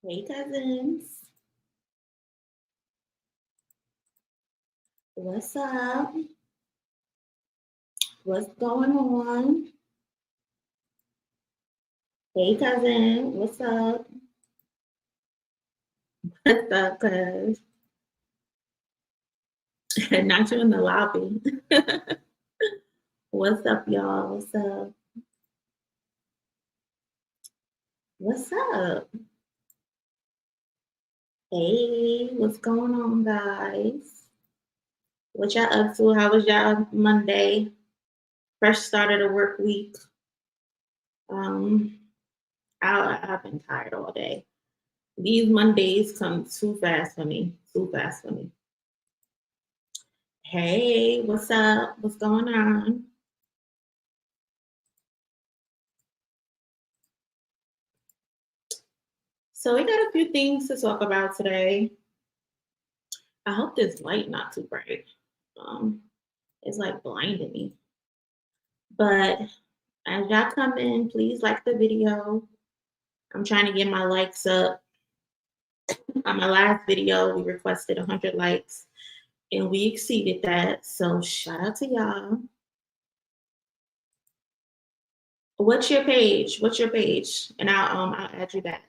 Hey cousins, what's up? What's going on? Hey cousin, what's up? What's up, cuz? Not you in the lobby. What's up, y'all? What's up? What's up? Hey, what's going on, guys? What y'all up to? How was y'all Monday? Fresh start of the work week. Um, I've been tired all day. These Mondays come too fast for me. Too fast for me. Hey, what's up? What's going on? So we got a few things to talk about today. I hope this light not too bright. Um, it's like blinding me. But as y'all come in, please like the video. I'm trying to get my likes up. On my last video, we requested 100 likes and we exceeded that. So shout out to y'all. What's your page? What's your page? And I'll add you back.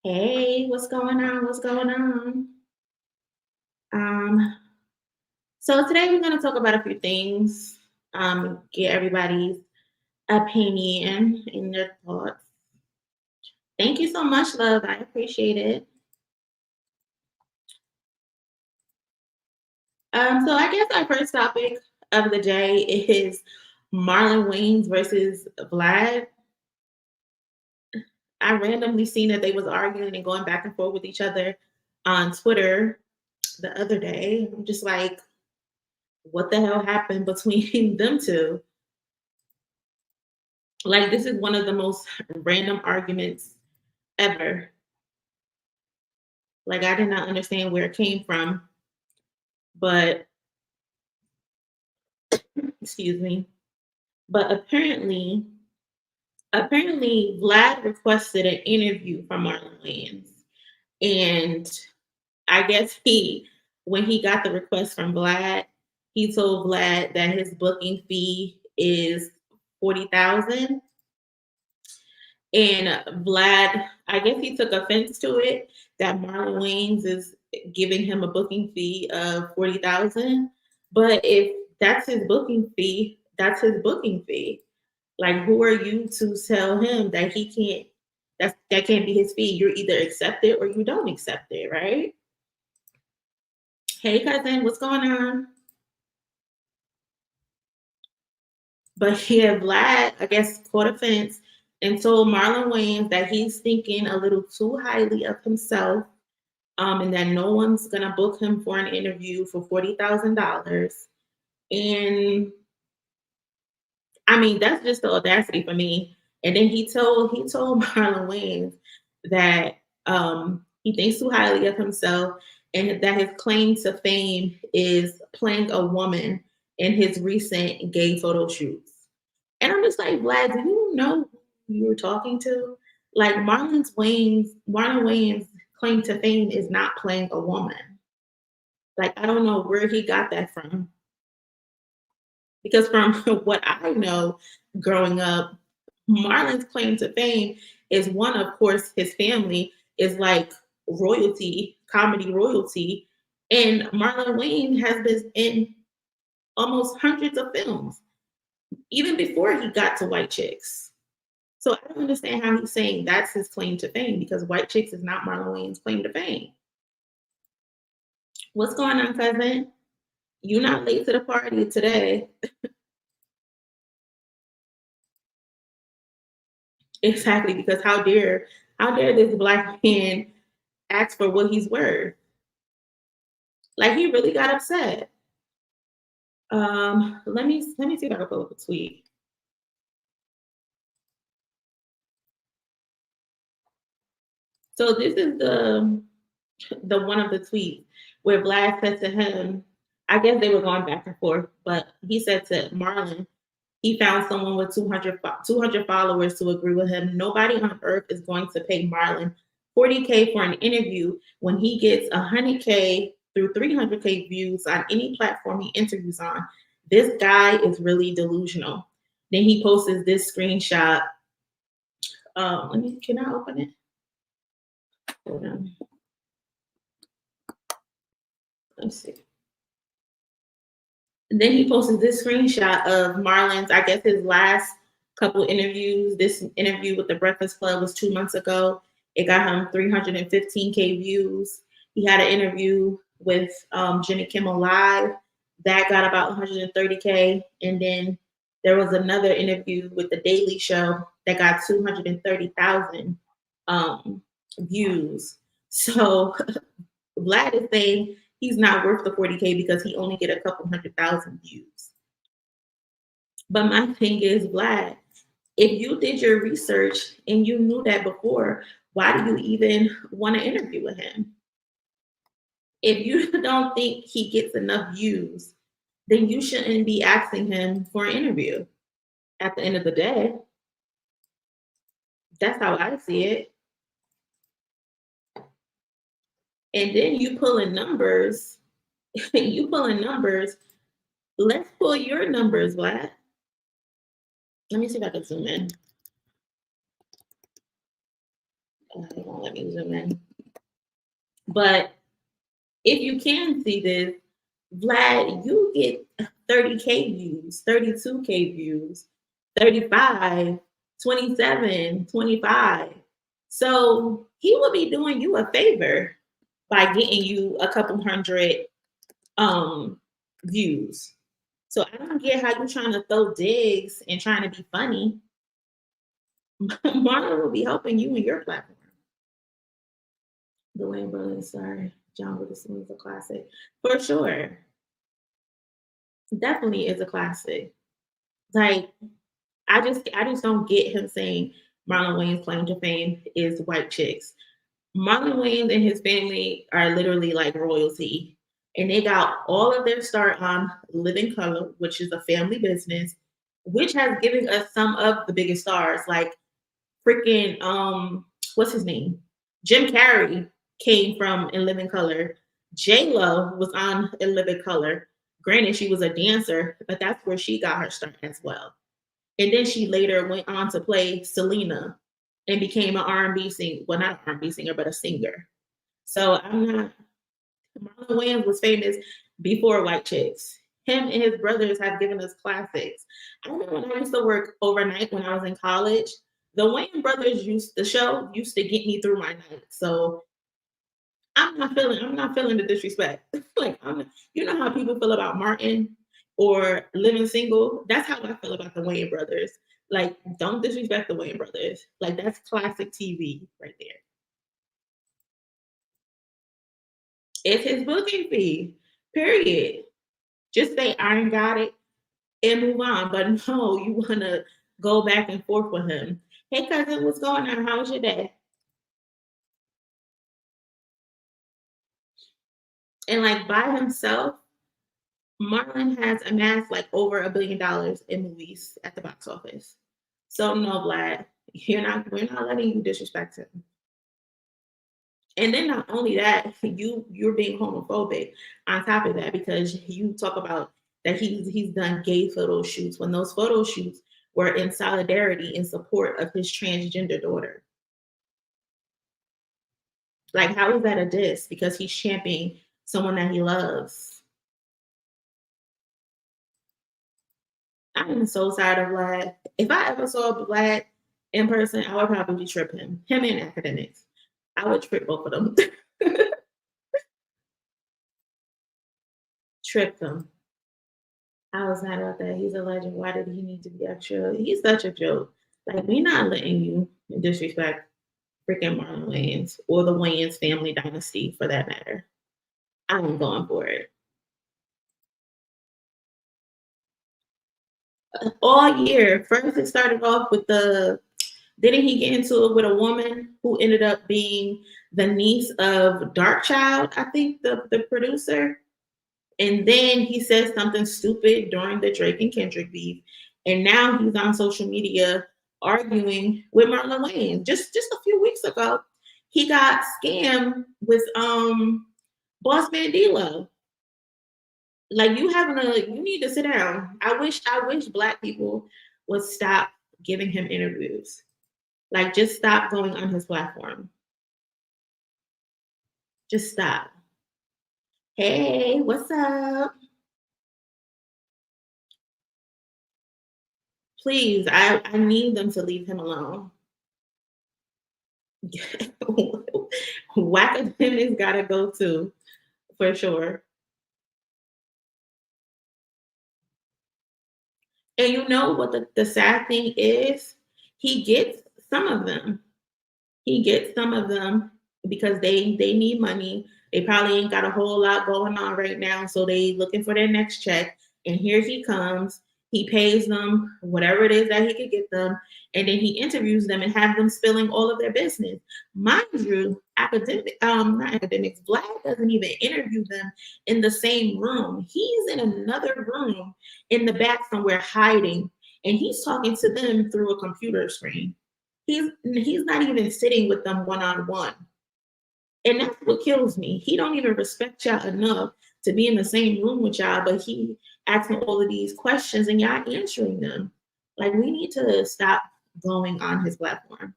Hey, what's going on? What's going on? Um, so today we're going to talk about a few things. Get everybody's opinion and their thoughts. Thank you so much, love. I appreciate it. So I guess our first topic of the day is Marlon Wayans versus Vlad. I randomly seen that they was arguing and going back and forth with each other on Twitter the other day. I'm just like, what the hell happened between them two? Like, this is one of the most random arguments ever. Like, I did not understand where it came from, but excuse me. But apparently, Vlad requested an interview from Marlon Wayans, and I guess when he got the request from Vlad, he told Vlad that his booking fee is 40,000. And Vlad, I guess he took offense to it that Marlon Wayans is giving him a booking fee of 40,000. But if that's his booking fee, that's his booking fee. Like, who are you to tell him that he can't? That can't be his fee. You're either accept it or you don't accept it, right? Hey, cousin, what's going on? But yeah, Vlad, I guess, caught offense and told Marlon Wayans that he's thinking a little too highly of himself, and that no one's gonna book him for an interview for $40,000. And I mean, that's just the audacity for me. And then he told Marlon Wayans that he thinks too highly of himself and that his claim to fame is playing a woman in his recent gay photo shoots. And I'm just like, Vlad, do you know who you were talking to? Like Marlon Wayans' claim to fame is not playing a woman. Like, I don't know where he got that from. Because from what I know growing up, Marlon's claim to fame is one, of course, his family is like royalty, comedy royalty. And Marlon Wayne has been in almost hundreds of films, even before he got to White Chicks. So I don't understand how he's saying that's his claim to fame because White Chicks is not Marlon Wayne's claim to fame. What's going on, cousin? You not late to the party today. Exactly, because how dare this black man ask for what he's worth? Like he really got upset. Let me see if I can pull up a tweet. So this is the one of the tweets where Vlad said to him, I guess they were going back and forth, but he said to Marlon, He found someone with 200 followers to agree with him. Nobody on earth is going to pay Marlon 40K for an interview when he gets 100K through 300K views on any platform he interviews on. This guy is really delusional. Then he posts this screenshot. Can I open it? Hold on. Let's see. And then he posted this screenshot of Marlon's, I guess his last couple interviews. This interview with the Breakfast Club was 2 months ago. It got him 315K views. He had an interview with Jimmy Kimmel Live. That got about 130K. And then there was another interview with The Daily Show that got 230,000 views. So Vlad is saying he's not worth the 40K because he only get a couple 100,000 views. But my thing is, Vlad, if you did your research and you knew that before, why do you even want to interview with him? If you don't think he gets enough views, then you shouldn't be asking him for an interview. At the end of the day, that's how I see it. And then you pulling numbers. You pulling numbers. Let's pull your numbers, Vlad. Let me see if I can zoom in. They won't let me zoom in. But if you can see this, Vlad, you get 30K views, 32K views, 35, 27, 25. So he will be doing you a favor by getting you a couple hundred views. So I don't get how you're trying to throw digs and trying to be funny. Marlon will be helping you in your platform. The Wayans Brothers, sorry. John with the Spoon is a classic. For sure. Definitely is a classic. Like, I just don't get him saying Marlon Wayans' claim to fame is white chicks. Marlon Wayans and his family are literally like royalty. And they got all of their start on Living Color, which is a family business, which has given us some of the biggest stars, like freaking what's his name? Jim Carrey came from In Living Color. J-Lo was on In Living Color. Granted, she was a dancer, but that's where she got her start as well. And then she later went on to play Selena and became an R&B singer. Well, not an R&B singer, but a singer. So Marlon Wayans was famous before White Chicks. Him and his brothers have given us classics. I remember when I used to work overnight when I was in college, the Wayans brothers used to get me through my night. So I'm not feeling the disrespect. Like, you know how people feel about Martin or Living Single? That's how I feel about the Wayans brothers. Like, don't disrespect the Wayans brothers. Like, that's classic TV right there. It's his booking fee, period. Just say, I ain't got it and move on. But no, you want to go back and forth with him. Hey, cousin, what's going on? How was your day? And like by himself, Marlon has amassed like over $1 billion in movies at the box office. So no, Vlad, we're not letting you disrespect him. And then not only that, you're being homophobic on top of that because you talk about that he's done gay photo shoots when those photo shoots were in solidarity in support of his transgender daughter. Like, how is that a diss? Because he's championing someone that he loves. I'm so tired of Vlad. If I ever saw Vlad in person, I would probably trip him and academics. I would trip both of them. Trip them. I was mad about that. He's a legend. Why did he need to be extra? He's such a joke. Like, we're not letting you disrespect freaking Marlon Wayans or the Wayans family dynasty for that matter. I'm going for it. All year. First, it started off with didn't he get into it with a woman who ended up being the niece of Darkchild, I think, the producer? And then he said something stupid during the Drake and Kendrick beef. And now he's on social media arguing with Marlon Wayans. Just a few weeks ago, he got scammed with Boss Man D-Lo. Like you need to sit down. I wish black people would stop giving him interviews. Like just stop going on his platform. Just stop. Hey, what's up? Please, I need them to leave him alone. Whack academics gotta go too, for sure. And you know what the sad thing is? He gets some of them. He gets some of them because they need money. They probably ain't got a whole lot going on right now, so they looking for their next check. And here he comes. He pays them whatever it is that he could get them, and then he interviews them and have them spilling all of their business. Mind you, not academics, Vlad doesn't even interview them in the same room. He's in another room in the back somewhere hiding, and he's talking to them through a computer screen. He's not even sitting with them one on one. And that's what kills me. He don't even respect y'all enough to be in the same room with y'all, but he asking all of these questions and y'all answering them. Like we need to stop going on his platform.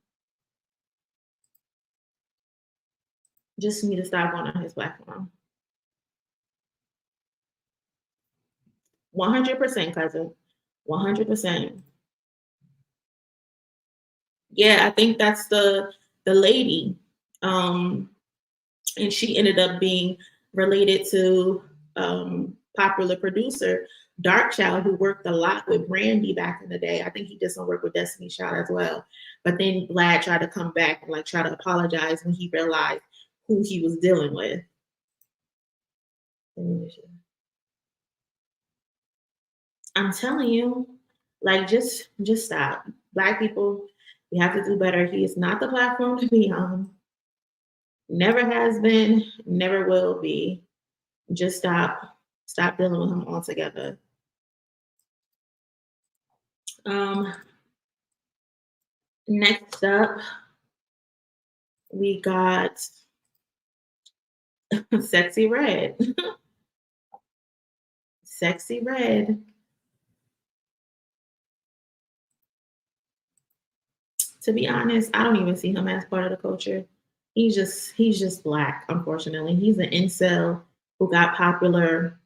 Just need to stop going on his platform. 100%, cousin. 100%. Yeah, I think that's the lady. And she ended up being related to popular producer Darkchild, who worked a lot with Brandy back in the day. I think he did some work with Destiny Child as well. But then Vlad tried to come back and like try to apologize when he realized who he was dealing with. I'm telling you, like just stop. Black people, we have to do better. He is not the platform to be on. Never has been, never will be. Just stop dealing with him altogether. Next up, we got Sexyy Red. Sexyy Red. To be honest, I don't even see him as part of the culture. He's just black, unfortunately. He's an incel who got popular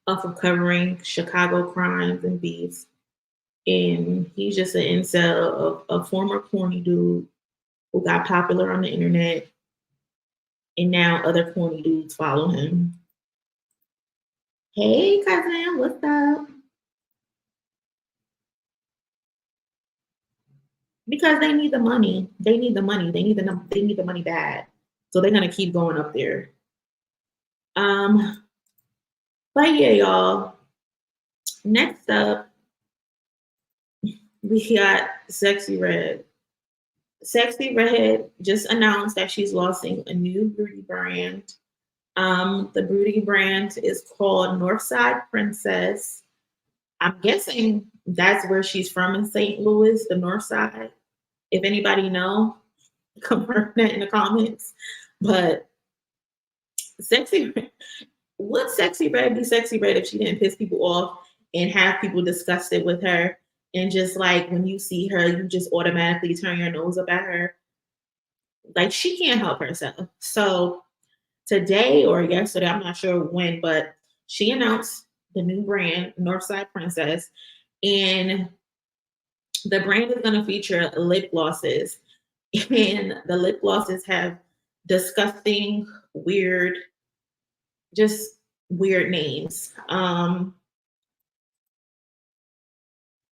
off of covering Chicago crimes and beefs. And he's just an incel of a former corny dude who got popular on the internet. And now other corny dudes follow him. Hey, cousin, what's up? Because they need the money. They need the money. They need the money bad. So they're gonna keep going up there. Um, but yeah, y'all. Next up, we got Sexyy Red. Sexyy Red just announced that she's launching a new beauty brand. The beauty brand is called Northside Princess. I'm guessing that's where she's from in St. Louis, the North Side. If anybody know, confirm that in the comments. But Sexyy, would Sexyy Red be Sexyy Red if she didn't piss people off and have people disgusted with her? And just like when you see her, you just automatically turn your nose up at her. Like she can't help herself. So today or yesterday, I'm not sure when, but she announced the new brand, Northside Princess. And the brand is going to feature lip glosses. And the lip glosses have disgusting, weird, just weird names. And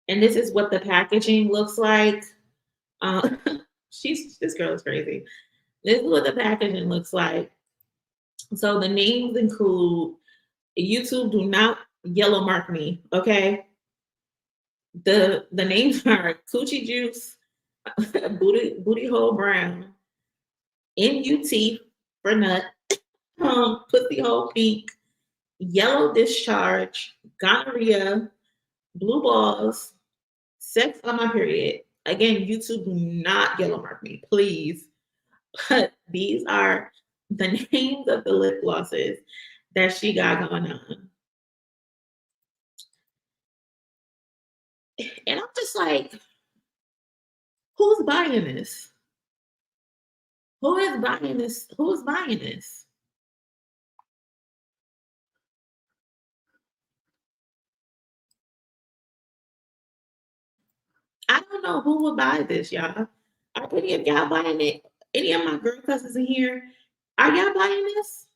this is what the packaging looks like. Uh, this girl is crazy. This is what the packaging looks like. So the names include YouTube. Do not yellow mark me, okay? The names are Coochie Juice, Booty Hole Brown, NUT for nut, Pussy Hole Pink, Yellow Discharge, Gonorrhea, Blue Balls, Sex on my period. Again, YouTube do not yellow mark me, please. But these are the names of the lip glosses that she got going on. And I'm just like, who's buying this? Who is buying this? Who's buying this? I don't know who would buy this, y'all. Are any of y'all buying it? Any of my girl cousins in here, are y'all buying this?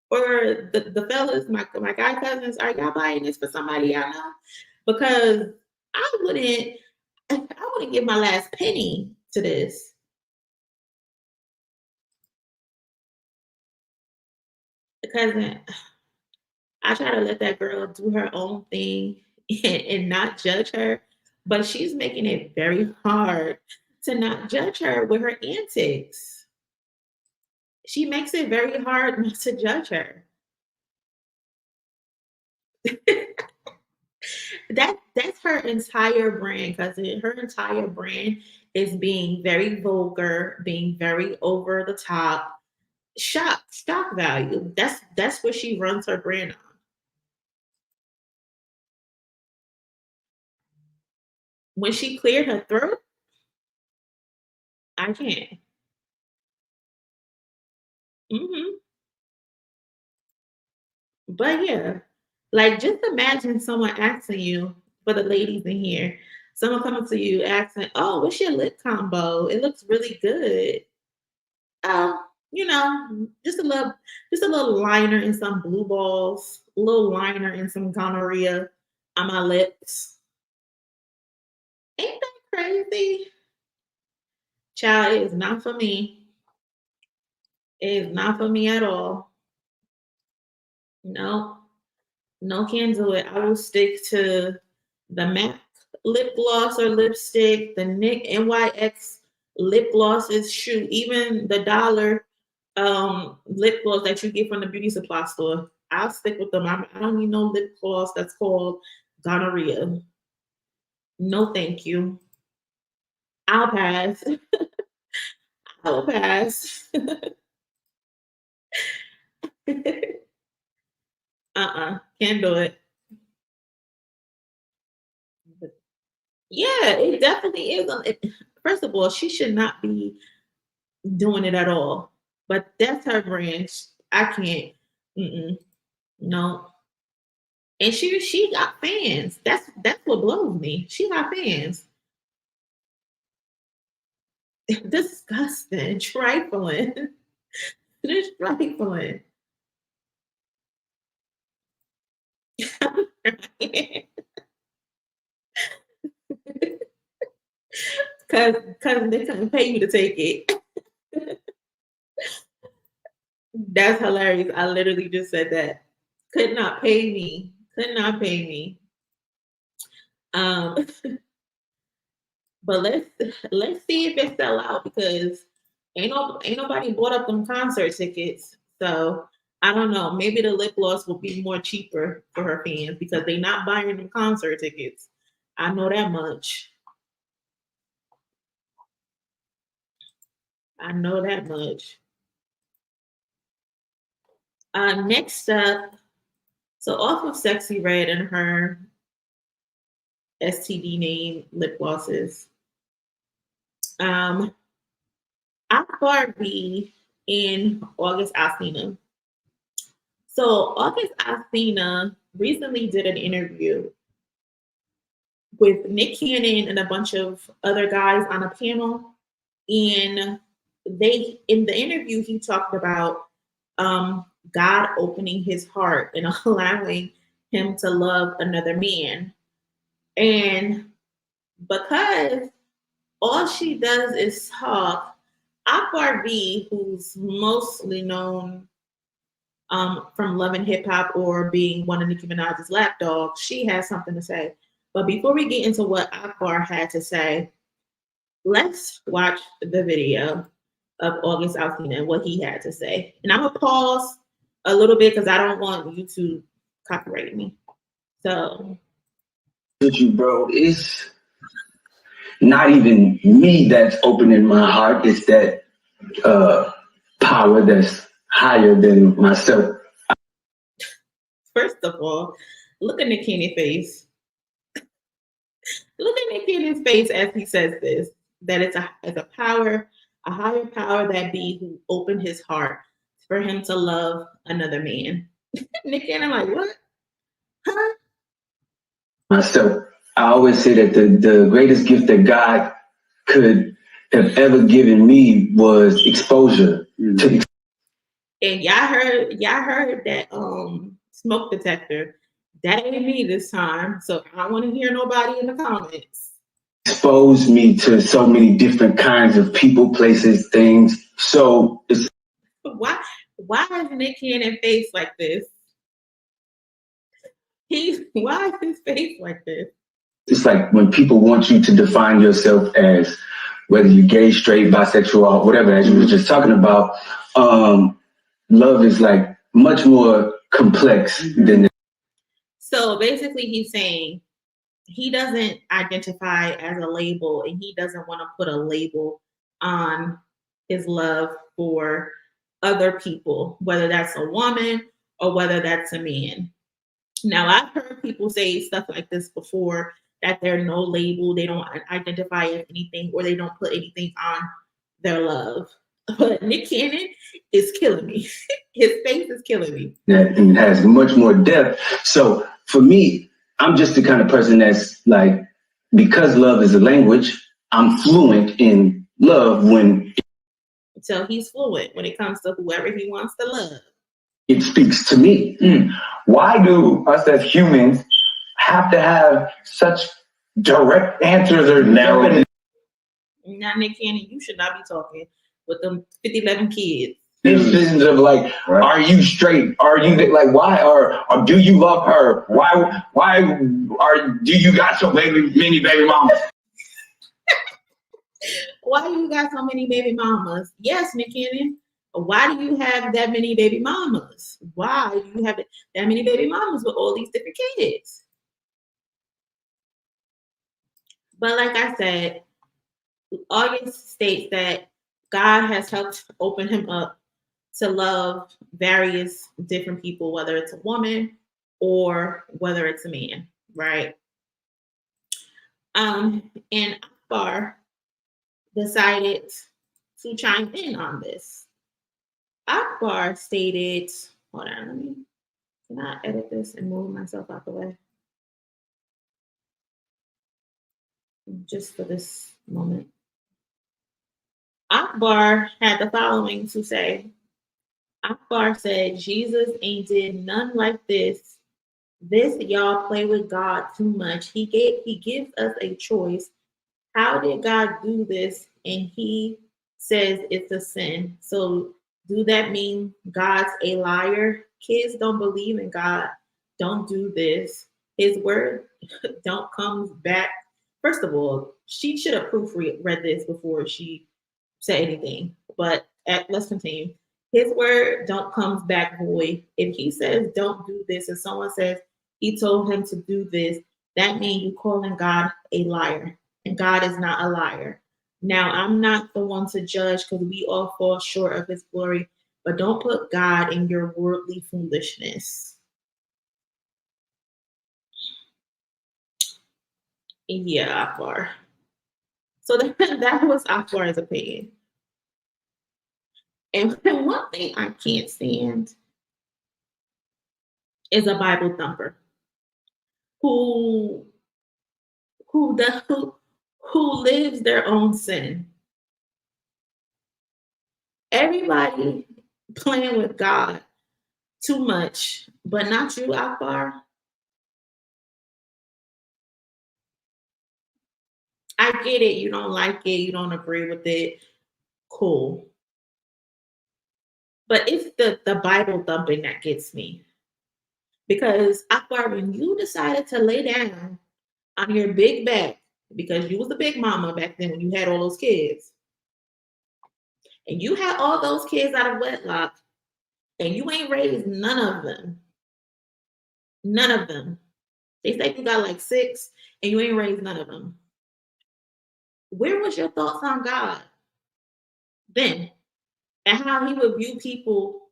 Or the fellas, my guy cousins, are y'all buying this for somebody y'all know? Because I wouldn't give my last penny to this. Because I try to let that girl do her own thing and not judge her, but she's making it very hard to not judge her with her antics. She makes it very hard not to judge her. That's her entire brand, cousin. Her entire brand is being very vulgar, being very over the top, shock value. That's what she runs her brand on. When she cleared her throat, I can't. Hmm. But yeah, like just imagine someone asking you, for the ladies in here, someone coming to you asking, "Oh, what's your lip combo? It looks really good." Oh, just a little liner and some blue balls, a little liner and some gonorrhea on my lips. Ain't that crazy? Child, it is not for me. It is not for me at all. No, no, can't do it. I will stick to the MAC lip gloss or lipstick, the NYX NYX lip glosses, shoot, even the dollar lip gloss that you get from the beauty supply store. I'll stick with them. I don't need no lip gloss that's called gonorrhea. No, thank you. I'll pass. I'll pass. Can't do it. Yeah, it definitely is. First of all, she should not be doing it at all. But that's her brand. I can't. Mm-mm, no. And she got fans. That's what blows me. She got fans. Disgusting, trifling. Just trifling. Cause they couldn't pay you to take it. That's hilarious. I literally just said that. Could not pay me. Could not pay me. Um, but let's see if it sell out because ain't nobody bought up them concert tickets. So I don't know. Maybe the lip gloss will be more cheaper for her fans because they not buying them concert tickets. I know that much. I know that much. Next up, so off of Sexyy Red and her STD name lip glosses, um, Akbar B in August Alsina. So August Alsina recently did an interview with Nick Cannon and a bunch of other guys on a panel, and they in the interview he talked about God opening his heart and allowing him to love another man. And because all she does is talk, Akbar V, who's mostly known from Love and Hip Hop or being one of Nicki Minaj's lapdogs, she has something to say. But before we get into what Akbar had to say, let's watch the video of August Alsina and what he had to say. And I'm gonna pause a little bit because I don't want you to copyright me. So you, bro, not even me that's opening my heart. It's that power that's higher than myself. First of all, look at Nick Cannon's face. Look at Nick Cannon's face as he says this. That it's a power, a higher power that be who opened his heart for him to love another man. Nick Cannon, like, what? Huh? Myself. I always say that the greatest gift that God could have ever given me was exposure. To And y'all heard that smoke detector. That ain't me this time. So I don't want to hear nobody in the comments. expose me to so many different kinds of people, places, things. So it's Why is Nick Cannon face like this? Why is his face like this? it's like when people want you to define yourself as whether you're gay, straight, bisexual, or whatever, as you were just talking about, love is like much more complex than that. So basically, he's saying he doesn't identify as a label and he doesn't want to put a label on his love for other people, whether that's a woman or whether that's a man. Now, I've heard people say stuff like this before that they're no label, they don't identify as anything, or they don't put anything on their love. But Nick Cannon is killing me. His face is killing me. That and has much more depth. So for me, I'm just the kind of person that's like, because love is a language, I'm fluent in love when So he's fluent when it comes to whoever he wants to love. it speaks to me. Why do us as humans have to have such direct answers or narrow? Now, Nick Cannon, you should not be talking with them 5011 kids. Decisions of like, are you straight? Are you like, why or do you love her? Why do you got so many baby mamas? Why do you got so many baby mamas? Yes, Nick Cannon. Why do you have that many baby mamas? Why do you have that many baby mamas with all these different kids? But like I said, August states that God has helped open him up to love various different people, whether it's a woman or whether it's a man, right? And Akbar decided to chime in on this. Akbar stated, hold on, can I edit this and move myself out the way? Just for this moment. Akbar had the following to say. Akbar said, Jesus ain't did none like this. This y'all play with God too much. He gives us a choice. How did God do this? And he says it's a sin. So do that mean God's a liar? Kids don't believe in God. Don't do this. His word don't come back. First of all, she should have proofread this before she said anything. But let's continue. His word don't comes back void. If he says don't do this, and someone says he told him to do this, that means you calling God a liar. And God is not a liar. Now, I'm not the one to judge because we all fall short of his glory, but don't put God in your worldly foolishness. Yeah, Akbar. So that was Akbar's opinion. And one thing I can't stand is a Bible thumper who who does who lives their own sin. Everybody playing with God too much, but not you, Akbar. I get it. You don't like it. You don't agree with it. Cool. But it's the Bible thumping that gets me. Because Akbar, when you decided to lay down on your big back, because you was the big mama back then when you had all those kids, and you had all those kids out of wedlock, and you ain't raised none of them. None of them. They say you got like 6, and you ain't raised none of them. Where was your thoughts on God then? And how he would view people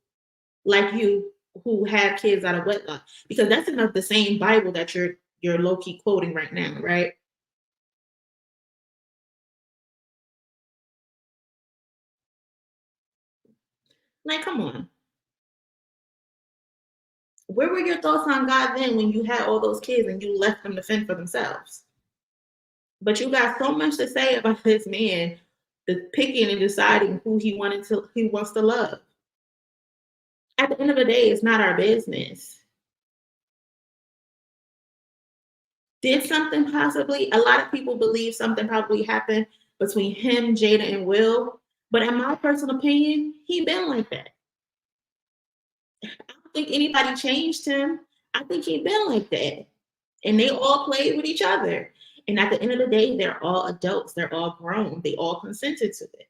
like you who have kids out of wedlock? Because that's enough the same Bible that you're low key quoting right now, right? Like, come on. Where were your thoughts on God then when you had all those kids and you left them to fend for themselves? But you got so much to say about this man, the picking and deciding who he wants to love. At the end of the day, it's not our business. Did something possibly? A lot of people believe something probably happened between him, Jada, and Will. But in my personal opinion, he been like that. I don't think anybody changed him. I think he been like that. And they all played with each other. And at the end of the day, they're all adults. They're all grown. They all consented to it.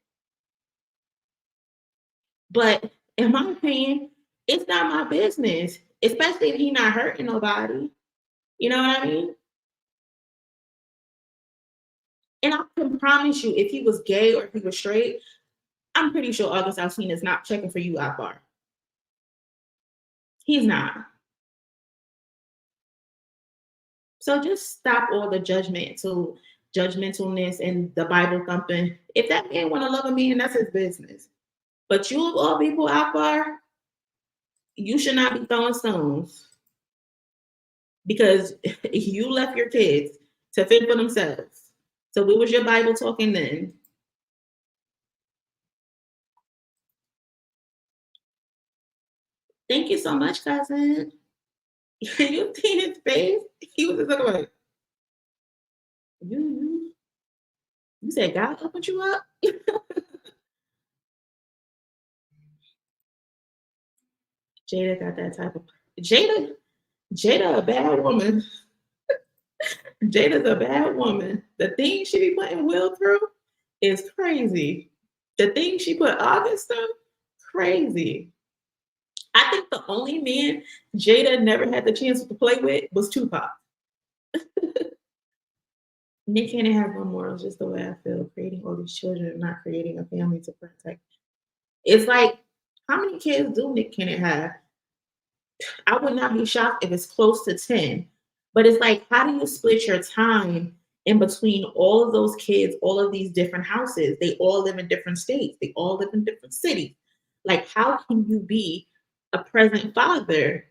But in my opinion, it's not my business, especially if he's not hurting nobody. You know what I mean? And I can promise you, if he was gay or if he was straight, I'm pretty sure August Alsina is not checking for you, Akbar. He's not. So just stop all the judgmentalness and the Bible thumping. If that man want to love a man, that's his business. But you of all people, Akbar, you should not be throwing stones because you left your kids to fend for themselves. So what was your Bible talking then? Thank you so much, cousin. You see his face? He was just like, you, you said God opened you up? Jada got that type of Jada. Jada a bad woman. Jada's a bad woman. The thing she be putting Will through is crazy. The thing she put August through, crazy. I think the only man Jada never had the chance to play with was Tupac. Nick Cannon has one more. It's just the way I feel. Creating all these children and not creating a family to protect. It's like, how many kids do Nick Cannon have? I would not be shocked if it's close to 10. But it's like, how do you split your time in between all of those kids, all of these different houses? They all live in different states, they all live in different cities. Like, how can you be a present father?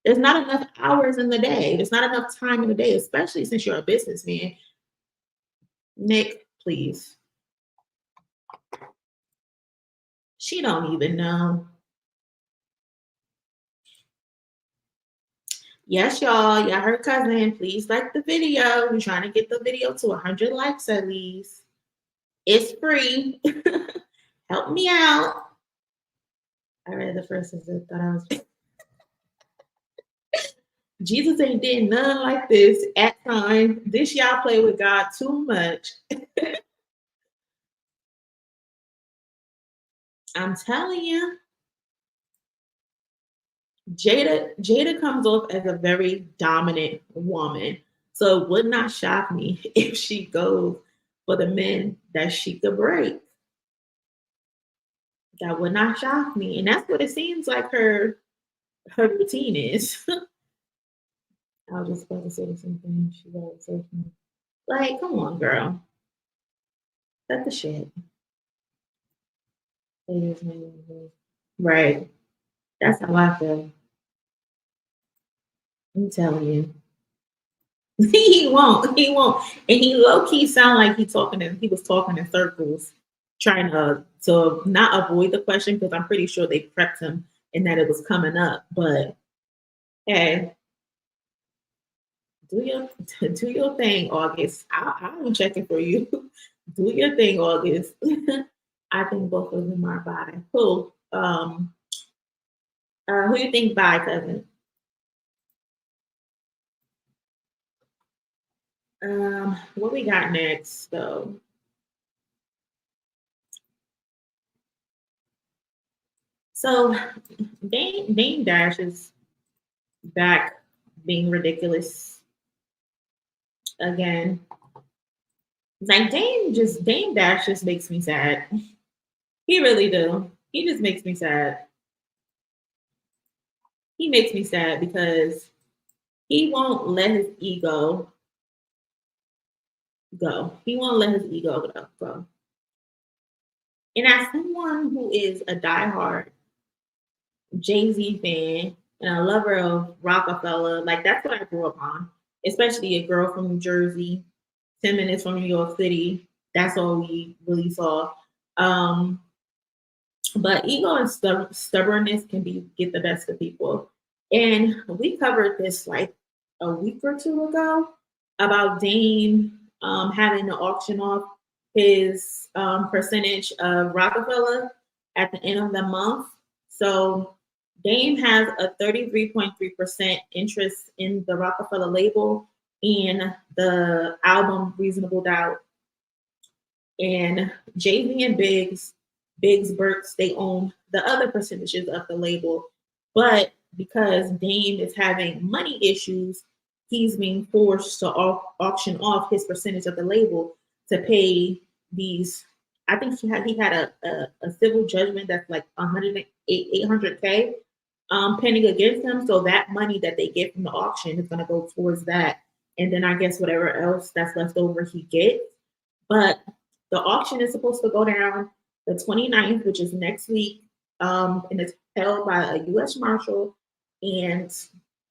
There's not enough hours in the day, there's not enough time in the day, especially since you're a businessman. Nick, please. She don't even know. Yes, y'all heard cousin. Please like the video. We're trying to get the video to 100 likes at least. It's free. Help me out. I read the first and thought I was. Jesus ain't did none like this at time. This y'all play with God too much. I'm telling you. Jada comes off as a very dominant woman. So it would not shock me if she goes for the men that she could break. That would not shock me. And that's what it seems like her routine is. I was just about to say the same thing. She always says to me. Like, come on, girl. Cut the shit. Right. That's how I feel. I'm telling you. He won't. He won't. And he low key sound like he was talking in circles, trying to not avoid the question because I'm pretty sure they prepped him and that it was coming up. But hey, do your do your thing, August. I'm checking for you. Do your thing, August. I think both of them are bi. Who you think bi, cousin? What we got next though? So Dame Dash is back being ridiculous again. Like Dame Dash just makes me sad. He really do. He just makes me sad. He makes me sad because he won't let his ego go. He won't let his ego go. And as someone who is a diehard Jay-Z fan and a lover of Roc-A-Fella, like that's what I grew up on. Especially a girl from New Jersey, 10 minutes from New York City. That's all we really saw. Um, but ego and stubbornness can be get the best of people. And we covered this like a week or two ago about Dame having to auction off his percentage of Roc-A-Fella at the end of the month. So Dame has a 33.3% interest in the Roc-A-Fella label and the album Reasonable Doubt. And Jay-Z and Biggs Burks, they own the other percentages of the label. But because Dame is having money issues, he's being forced to auction off his percentage of the label to pay these. I think he had a civil judgment that's like 800K pending against him. So that money that they get from the auction is going to go towards that. And then I guess whatever else that's left over he gets. But the auction is supposed to go down the 29th, which is next week, and it's held by a U.S. Marshal, and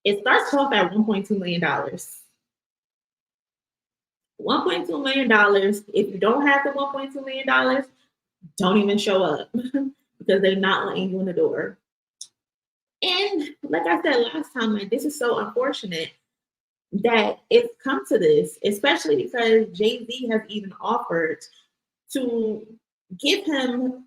it starts off at $1.2 million. $1.2 million. If you don't have the $1.2 million, don't even show up because they're not letting you in the door. And like I said last time, like this is so unfortunate that it's come to this, especially because Jay-Z has even offered to give him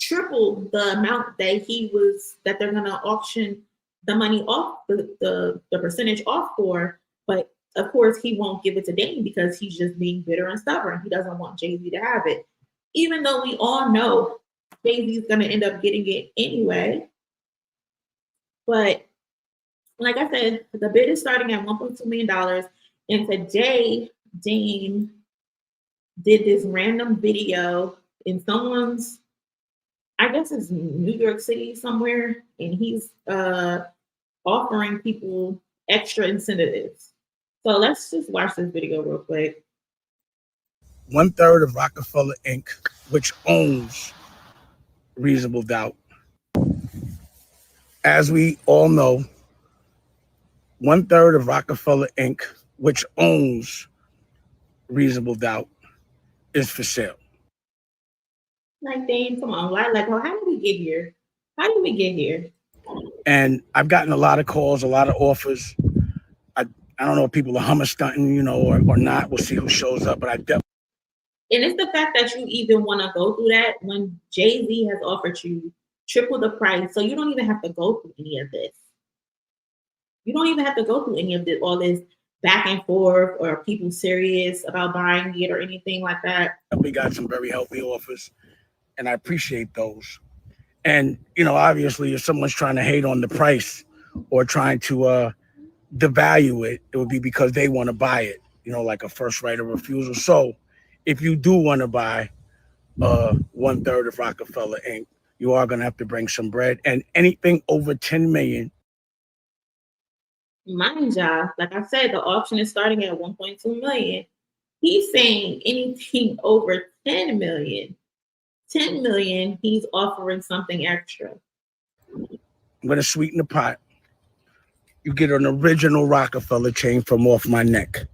triple the amount that they're gonna auction the money off the percentage off for. But of course he won't give it to Dame because he's just being bitter and stubborn. He doesn't want Jay-Z to have it. Even though we all know Jay-Z's gonna end up getting it anyway. But like I said, the bid is starting at $1.2 million. And today, Dame did this random video in someone's, I guess it's New York City somewhere, and he's offering people extra incentives. So let's just watch this video real quick. 1/3 of Roc-A-Fella Inc., which owns Reasonable Doubt. As we all know, 1/3 of Roc-A-Fella Inc., which owns Reasonable Doubt, is for sale. Like, Dame, come on, why? Like, how did we get here? How did we get here? And I've gotten a lot of calls, a lot of offers. I don't know if people are hummer stunting, or not. We'll see who shows up, but I definitely. And it's the fact that you even want to go through that when Jay-Z has offered you triple the price. So you don't even have to go through any of this. You don't even have to go through any of this, all this back and forth, or are people serious about buying it or anything like that. We got some very healthy offers, and I appreciate those. And, obviously, if someone's trying to hate on the price or trying to devalue it, it would be because they want to buy it, like a first right of refusal. So if you do want to buy 1/3 of Roc-A-Fella Inc., you are going to have to bring some bread, and anything over 10 million. Mind y'all, like I said, the auction is starting at 1.2 million. He's saying anything over 10 million. 10 million, he's offering something extra. I'm going to sweeten the pot. You get an original Roc-A-Fella chain from off my neck.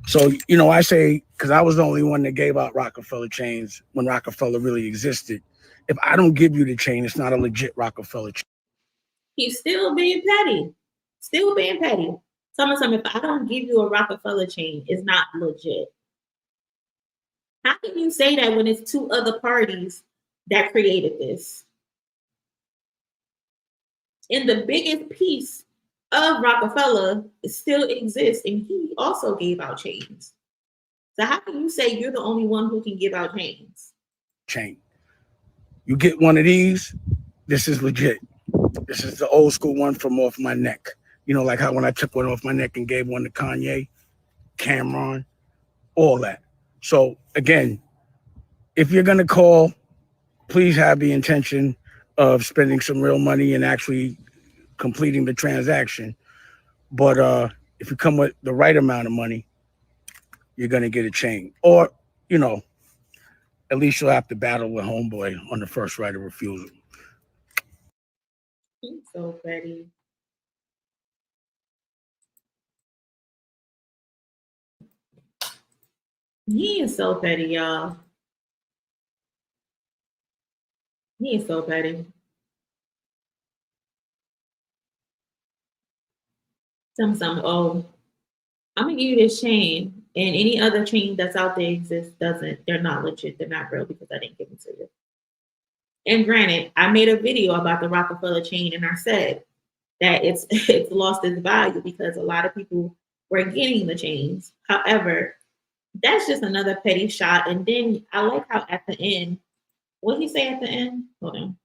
So, I say, because I was the only one that gave out Roc-A-Fella chains when Roc-A-Fella really existed. If I don't give you the chain, it's not a legit Roc-A-Fella chain. He's still being petty. Still being petty. Something, if I don't give you a Roc-A-Fella chain, it's not legit. How can you say that when it's two other parties that created this? And the biggest piece of Roc-A-Fella still exists, and he also gave out chains. So how can you say you're the only one who can give out chains? Chain. You get one of these, this is legit. This is the old school one from off my neck. Like how when I took one off my neck and gave one to Kanye, Cameron, all that. So again, if you're gonna call, please have the intention of spending some real money and actually completing the transaction. But if you come with the right amount of money, you're gonna get a chain. Or, you know, at least you'll have to battle with homeboy on the first right of refusal. He's so petty. He is so petty, y'all. He is so petty. Tell me something. Oh, I'm gonna give you this chain, and any other chain that's out there exists doesn't. They're not legit. They're not real because I didn't give them to you. And granted, I made a video about the Roc-A-Fella chain, and I said that it's it's lost its value because a lot of people were getting the chains. However, that's just another petty shot. And then I like how at the end, what he say at the end? Hold on.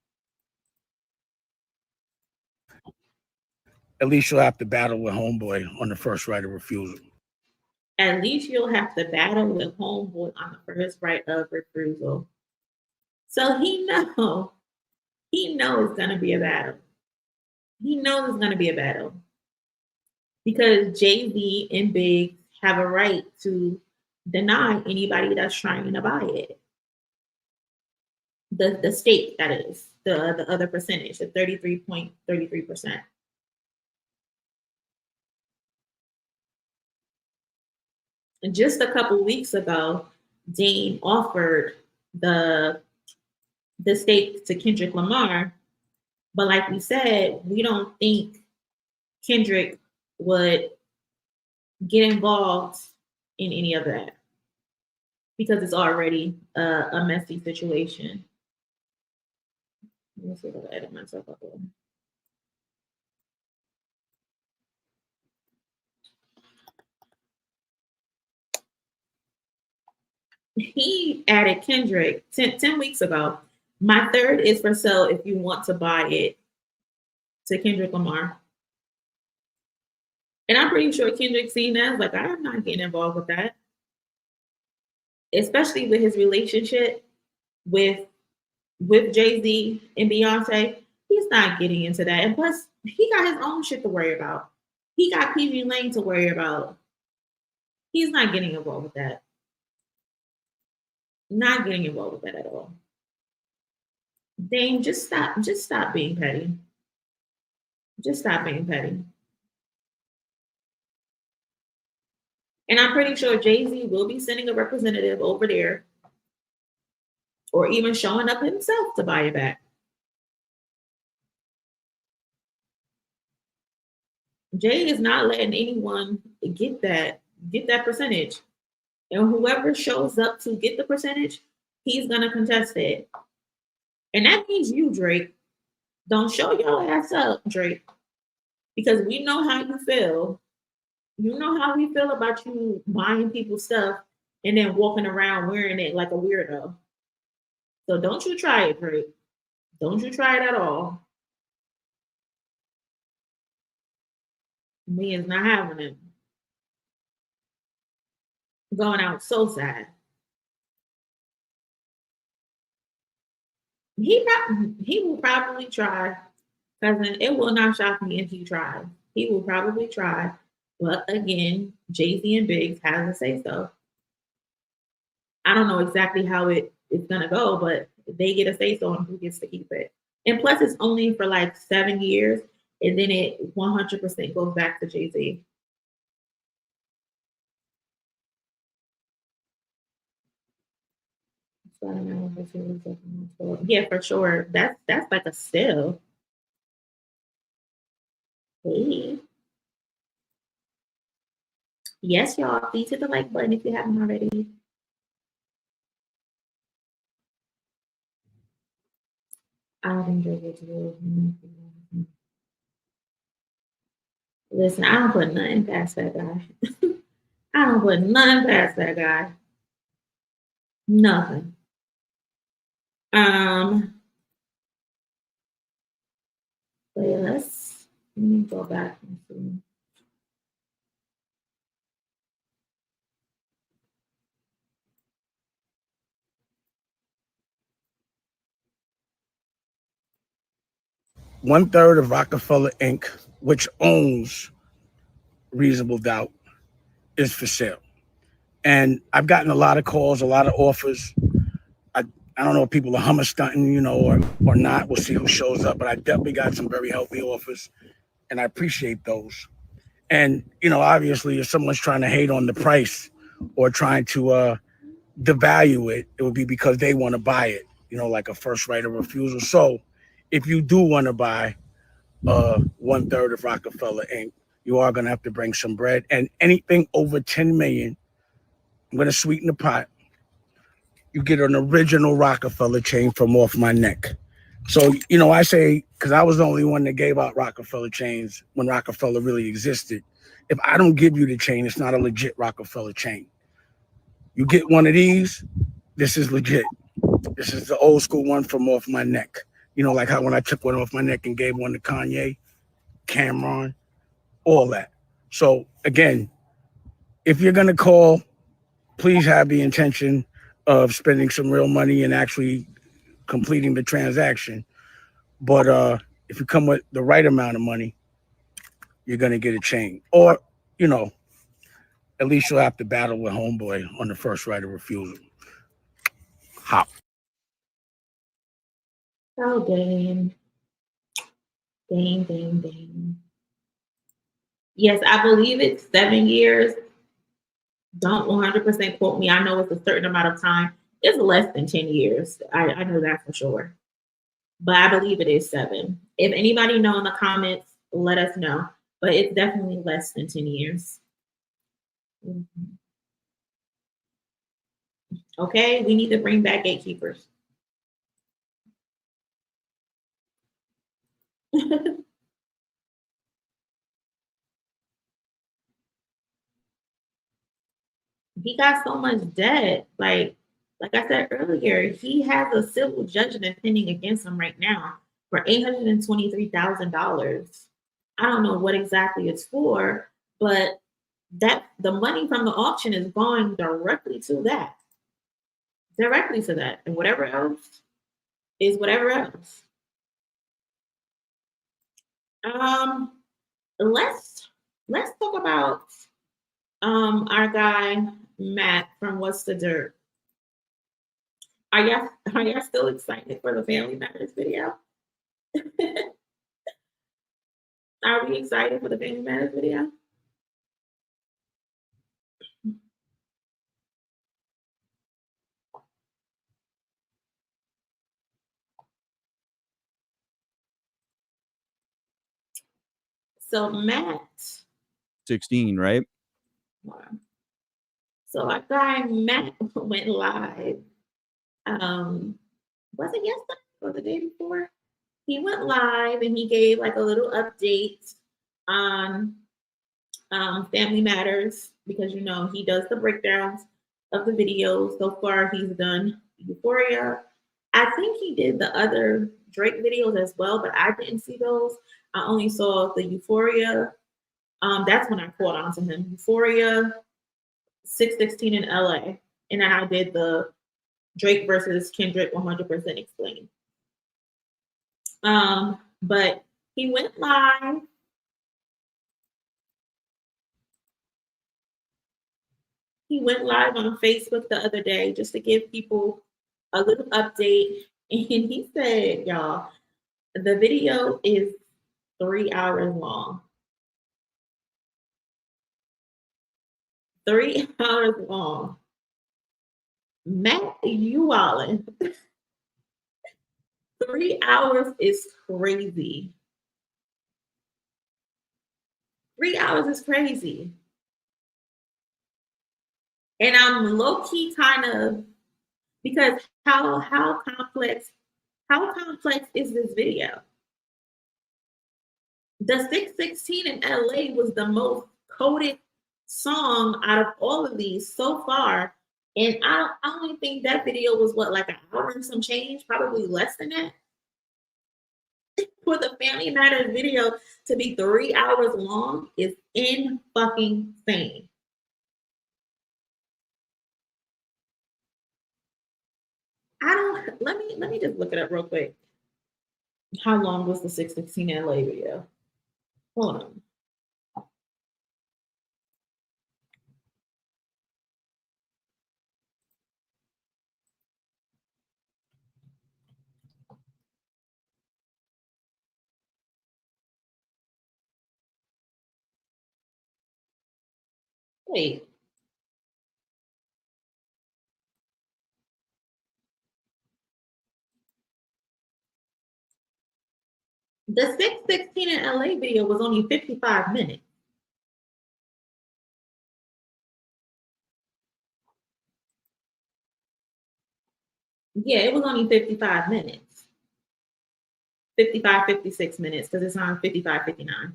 At least you'll have to battle with homeboy on the first right of refusal. At least you'll have to battle with homeboy on the first right of refusal. So he knows it's gonna be a battle. He knows it's gonna be a battle because Jay-Z and Big have a right to deny anybody that's trying to buy it. The stake that is the other percentage, the 33.33%. And just a couple weeks ago, Dane offered the stake to Kendrick Lamar, but like we said, we don't think Kendrick would get involved in any of that because it's already a messy situation. Let me see if I can edit myself up here. He added Kendrick 10 weeks ago. My third is for sale if you want to buy it to Kendrick Lamar. And I'm pretty sure Kendrick seen that. Like, I'm not getting involved with that. Especially with his relationship with Jay-Z and Beyonce. He's not getting into that. And plus, he got his own shit to worry about. He got PG Lane to worry about. He's not getting involved with that. Not getting involved with that at all. Dame, just stop being petty. Just stop being petty. And I'm pretty sure Jay-Z will be sending a representative over there or even showing up himself to buy it back. Jay is not letting anyone get that percentage. And whoever shows up to get the percentage, he's gonna contest it. And that means you, Drake. Don't show your ass up, Drake. Because we know how you feel. You know how we feel about you buying people's stuff and then walking around wearing it like a weirdo. So don't you try it, Drake. Don't you try it at all. Me is not having it. Going out so sad. He will probably try, cousin. It will not shock me if he tries. He will probably try, but again, Jay-Z and Biggs has to say so. I don't know exactly how it's gonna go, but they get a say so on who gets to keep it. And plus, it's only for like 7 years, and then it 100% goes back to Jay-Z. Yeah, for sure. That's like a steal. Hey. Yes, y'all. Please hit the like button if you haven't already. I don't enjoy it. Listen, I don't put nothing past that guy. I don't put nothing past that guy. Nothing. But yeah, let me go back and see. 1/3 of Roc-A-Fella Inc., which owns Reasonable Doubt, is for sale. And I've gotten a lot of calls, a lot of offers. I don't know if people are hummer stunting, you know, or not. We'll see who shows up. But I definitely got some very healthy offers, and I appreciate those. And, you know, obviously, if someone's trying to hate on the price or trying to devalue it, it would be because they want to buy it, you know, like a first right of refusal. So if you do want to buy 1/3 of Roc-A-Fella Inc., you are going to have to bring some bread. And anything over 10 million, I'm going to sweeten the pot. You get an original Roc-A-Fella chain from off my neck. So, you know, I say, because I was the only one that gave out Roc-A-Fella chains when Roc-A-Fella really existed. If I don't give you the chain, it's not a legit Roc-A-Fella chain. You get one of these, this is legit. This is the old school one from off my neck. You know, like how when I took one off my neck and gave one to Kanye, Cameron, all that. So again, if you're going to call, please have the intention of spending some real money and actually completing the transaction. But if you come with the right amount of money, you're going to get a chain. Or, you know, at least you'll have to battle with homeboy on the first right of refusal. Hop. Oh, dang. Dang. Yes, I believe it's 7 years. Don't 100% quote me. I know it's a certain amount of time. It's less than 10 years. I know that for sure. But I believe it is 7. If anybody know in the comments, let us know. But it's definitely less than 10 years. Mm-hmm. Okay, we need to bring back gatekeepers. He got so much debt. Like I said earlier, he has a civil judgment pending against him right now for $823,000. I don't know what exactly it's for, but that the money from the auction is going directly to that. Directly to that. And whatever else is whatever else. Um, let's talk about our guy Matt from What's the Dirt. Are y'all still excited for the Family Matters video? Are we excited for the Family Matters video? So Matt 16, right? So our guy Matt went live. Was it yesterday or the day before? He went live and he gave like a little update on Family Matters because you know he does the breakdowns of the videos. So far, he's done Euphoria. I think he did the other Drake videos as well, but I didn't see those. I only saw the Euphoria. That's when I caught on to him. Euphoria, 616 in LA, and then I did the Drake versus Kendrick 100% Explained. But he went live. He went live on Facebook the other day just to give people a little update. And he said, y'all, the video is 3 hours long. 3 hours long. Matt, you wildin'. 3 hours is crazy. 3 hours is crazy. And I'm low-key kind of, because how complex is this video? The 616 in LA was the most coded song out of all of these so far. And I only think that video was what, like an hour and some change, probably less than that. For the Family Matters video to be 3 hours long is in fucking insane. Let me just look it up real quick. How long was the 616 LA video? Hold on. Wait. The 616 in LA video was only 55 minutes. Yeah, it was only 55 minutes. 55, 56 minutes because it's on 55, 59.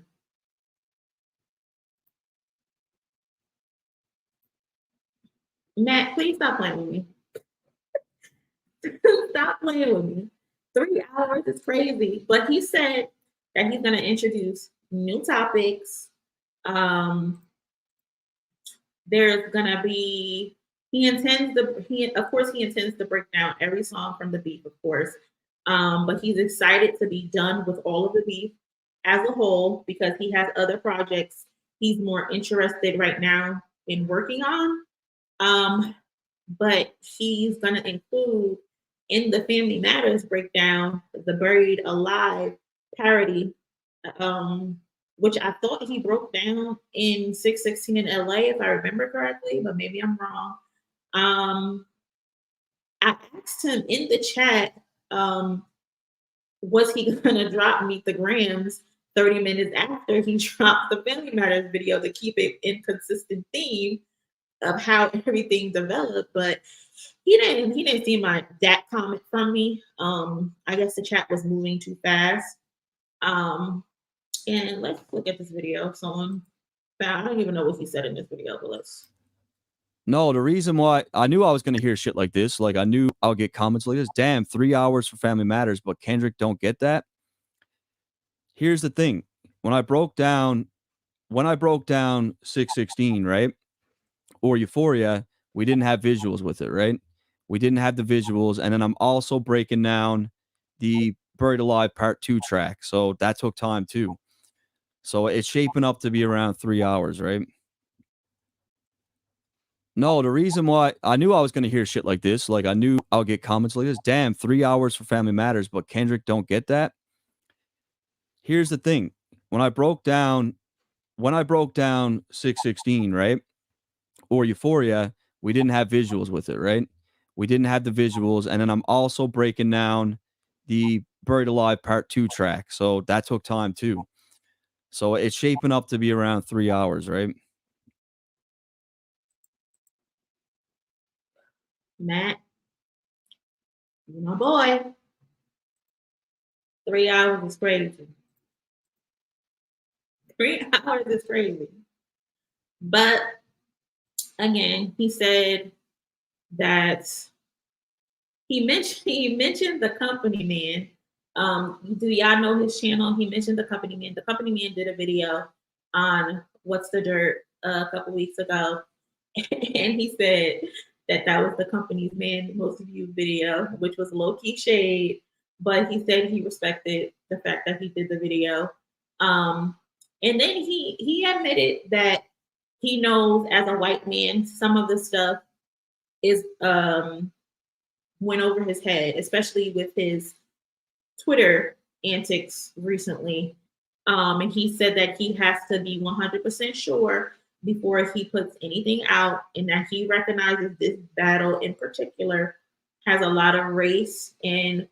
Matt, please stop playing with me. Stop playing with me. 3 hours is crazy. But he said that he's going to introduce new topics. There's going to be, of course, he intends to break down every song from the beef, of course. But he's excited to be done with all of the beef as a whole because he has other projects he's more interested right now in working on. But he's going to include in the Family Matters breakdown the Buried Alive parody, which I thought he broke down in 616 in LA, if I remember correctly, but maybe I'm wrong. I asked him in the chat, was he going to drop Meet the Grams 30 minutes after he dropped the Family Matters video to keep it in consistent theme of how everything developed, but he didn't see that comment from me. I guess the chat was moving too fast. And let's look at this video. I don't even know what he said in this video, but let's. No, the reason why I knew I was going to hear shit like this, like I knew I'll get comments like this. Damn, 3 hours for Family Matters, but Kendrick don't get that. Here's the thing. When I broke down 616, right? Or Euphoria, we didn't have visuals with it, right? We didn't have the visuals. And then I'm also breaking down the Buried Alive Part 2 track. So that took time too. So it's shaping up to be around 3 hours, right? No, the reason why I knew I was going to hear shit like this, like I knew I'll get comments like this. Damn, 3 hours for Family Matters, but Kendrick don't get that. Here's the thing. When I broke down 616, right? Or Euphoria, we didn't have visuals with it, right? We didn't have the visuals. And then I'm also breaking down the Buried Alive Part 2 track. So that took time too. So it's shaping up to be around 3 hours, right? Matt, my boy. 3 hours is crazy. 3 hours is crazy. But again, he said that he mentioned the Company Man. Do y'all know his channel? He mentioned the Company Man. The Company Man did a video on What's the Dirt a couple weeks ago, and he said that was the Company's Man most viewed video, which was low key shade. But he said he respected the fact that he did the video. And then he admitted that he knows as a white man some of the stuff is went over his head, especially with his Twitter antics recently. And he said that he has to be 100% sure before he puts anything out, and that he recognizes this battle in particular has a lot of race and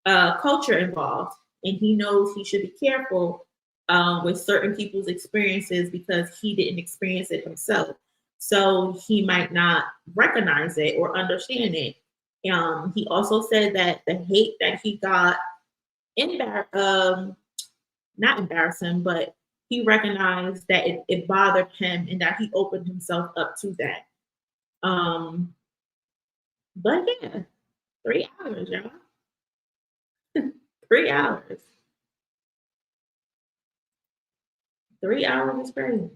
culture involved. And he knows he should be careful with certain people's experiences because he didn't experience it himself. So he might not recognize it or understand it. He also said that the hate that he got, not embarrassing, but he recognized that it bothered him and that he opened himself up to that. But yeah, 3 hours, y'all. 3 hours. 3 hours is crazy.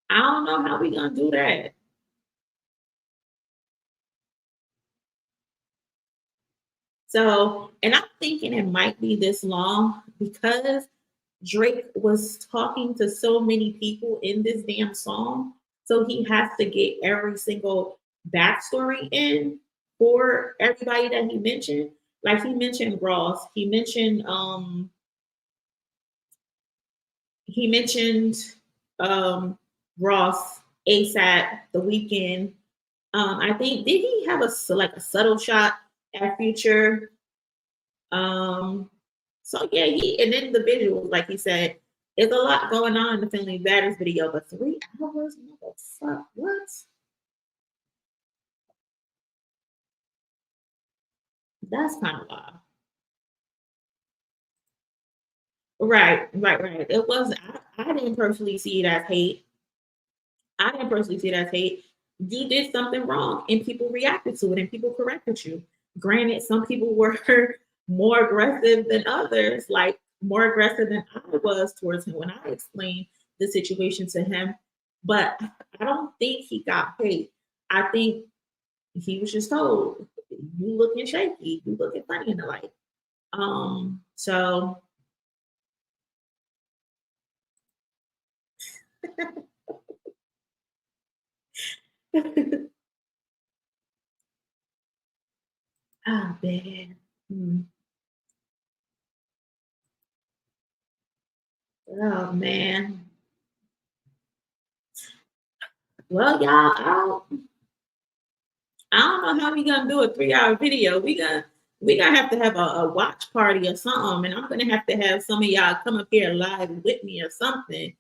I don't know how we gonna do that. So, and I'm thinking it might be this long because Drake was talking to so many people in this damn song. So he has to get every single backstory in for everybody that he mentioned. Like he mentioned Ross, he mentioned Ross, ASAP, The Weeknd. I think did he have like a subtle shot at Future? So yeah, he and then the visuals, like he said, there's a lot going on in the Family Matters video, but 3 hours, what the fuck? What? That's kind of wild. Right. It was. I didn't personally see it as hate. I didn't personally see it as hate. You did something wrong, and people reacted to it, and people corrected you. Granted, some people were more aggressive than others, like more aggressive than I was towards him when I explained the situation to him. But I don't think he got hate. I think he was just told, "You looking shaky. You looking funny in the light." So oh man. Hmm. Oh man. Well, y'all, I don't know how we gonna do a 3 hour video. We gonna have to have a watch party or something, and I'm gonna have to have some of y'all come up here live with me or something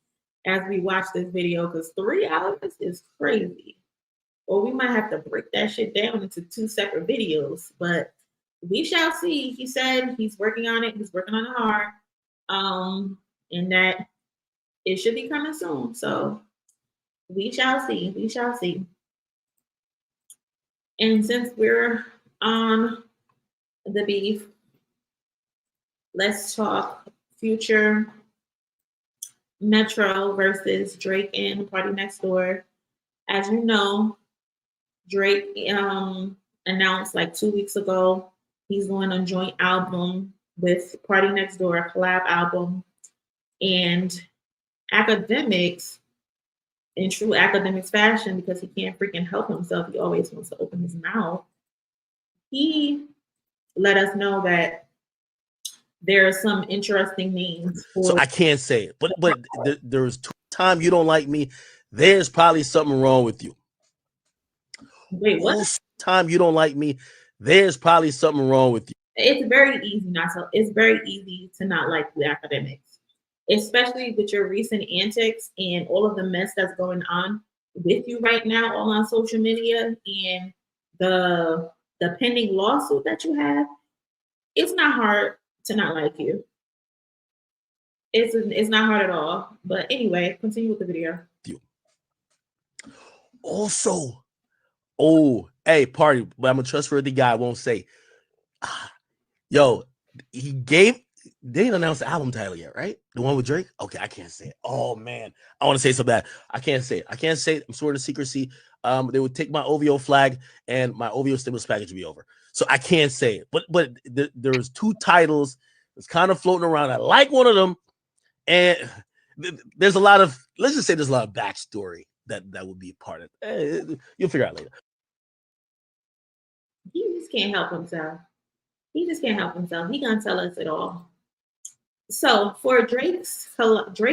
as we watch this video because 3 hours is crazy. Or we might have to break that shit down into two separate videos, but we shall see. He said he's working on it. He's working on it hard, and that it should be coming soon. So we shall see. We shall see. And since we're on the beef, let's talk Future Metro versus Drake and Party Next Door. As you know, Drake announced like 2 weeks ago he's doing a joint album with Party Next Door, a collab album. And academics, in true academics fashion, because he can't freaking help himself, he always wants to open his mouth. He let us know that there are some interesting names for. So I can't say it, but there's time you don't like me. There's probably something wrong with you. Wait, what? Time you don't like me. There's probably something wrong with you. It's very easy not to. It's very easy to not like the academics, especially with your recent antics and all of the mess that's going on with you right now, all on social media, and the pending lawsuit that you have. It's not hard to not like you. It's not hard at all. But anyway, continue with the video. Also, hey, party, but I'm a trustworthy guy. I won't say. Yo, they didn't announce the album title yet, right? The one with Drake? Okay, I can't say it. Oh man, I want to say so bad. I can't say it. I'm sworn to secrecy. They would take my OVO flag and my OVO stimulus package would be over. So I can't say it. But there's 2 titles that's kind of floating around. I like one of them, and there's a lot of, let's just say there's a lot of backstory that would be part of it. You'll figure out later. He just can't help himself. He gonna tell us it all. So for Drake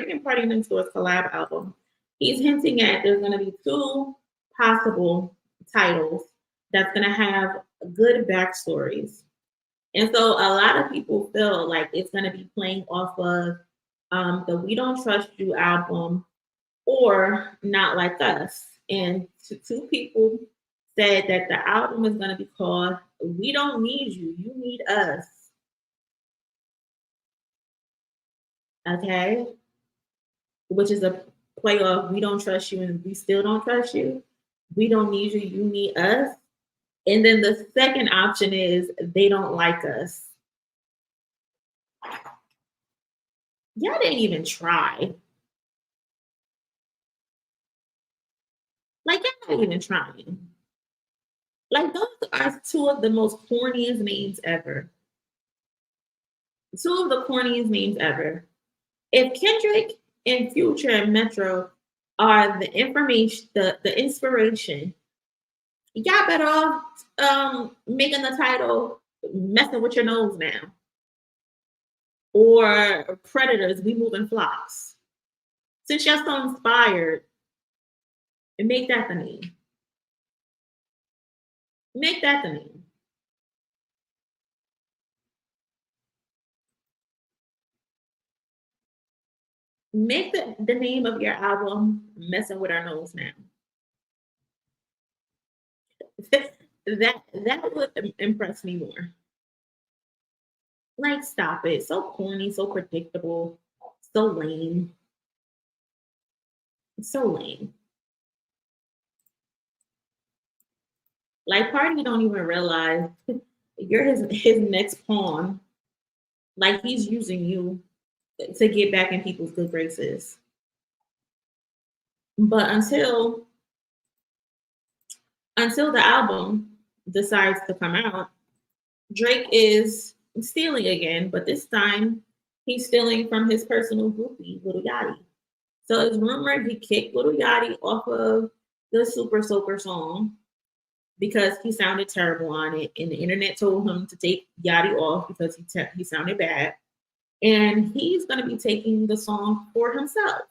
and Party Next Door's collab album, he's hinting at there's gonna be 2 possible titles that's gonna have good backstories. And so a lot of people feel like it's gonna be playing off of the We Don't Trust You album or Not Like Us. And 2 people said that the album is going to be called We Don't Need You, You Need Us. Okay? Which is a play off We Don't Trust You and We Still Don't Trust You. We Don't Need You, You Need Us. And then the second option is They Don't Like Us. Y'all didn't even try. Like, y'all not even trying. Like, those are two of the most corniest names ever. Two of the corniest names ever. If Kendrick and Future and Metro are the information, the inspiration, y'all better off making the title Messing with Your Nose Now. Or Predators, We Move in Flocks. Since y'all so inspired, make that the name. Make that the name. Make the name of your album Messing with Our Nose Now. that would impress me more. Like, stop it. So corny, so predictable, so lame. So lame. Like, Party don't even realize you're his next pawn. Like, he's using you to get back in people's good graces. But until the album decides to come out, Drake is stealing again, but this time he's stealing from his personal groupie, Lil Yachty. So it's rumored he kicked Lil Yachty off of the Super Soaker song because he sounded terrible on it, and the internet told him to take Yachty off because he sounded bad. And he's going to be taking the song for himself.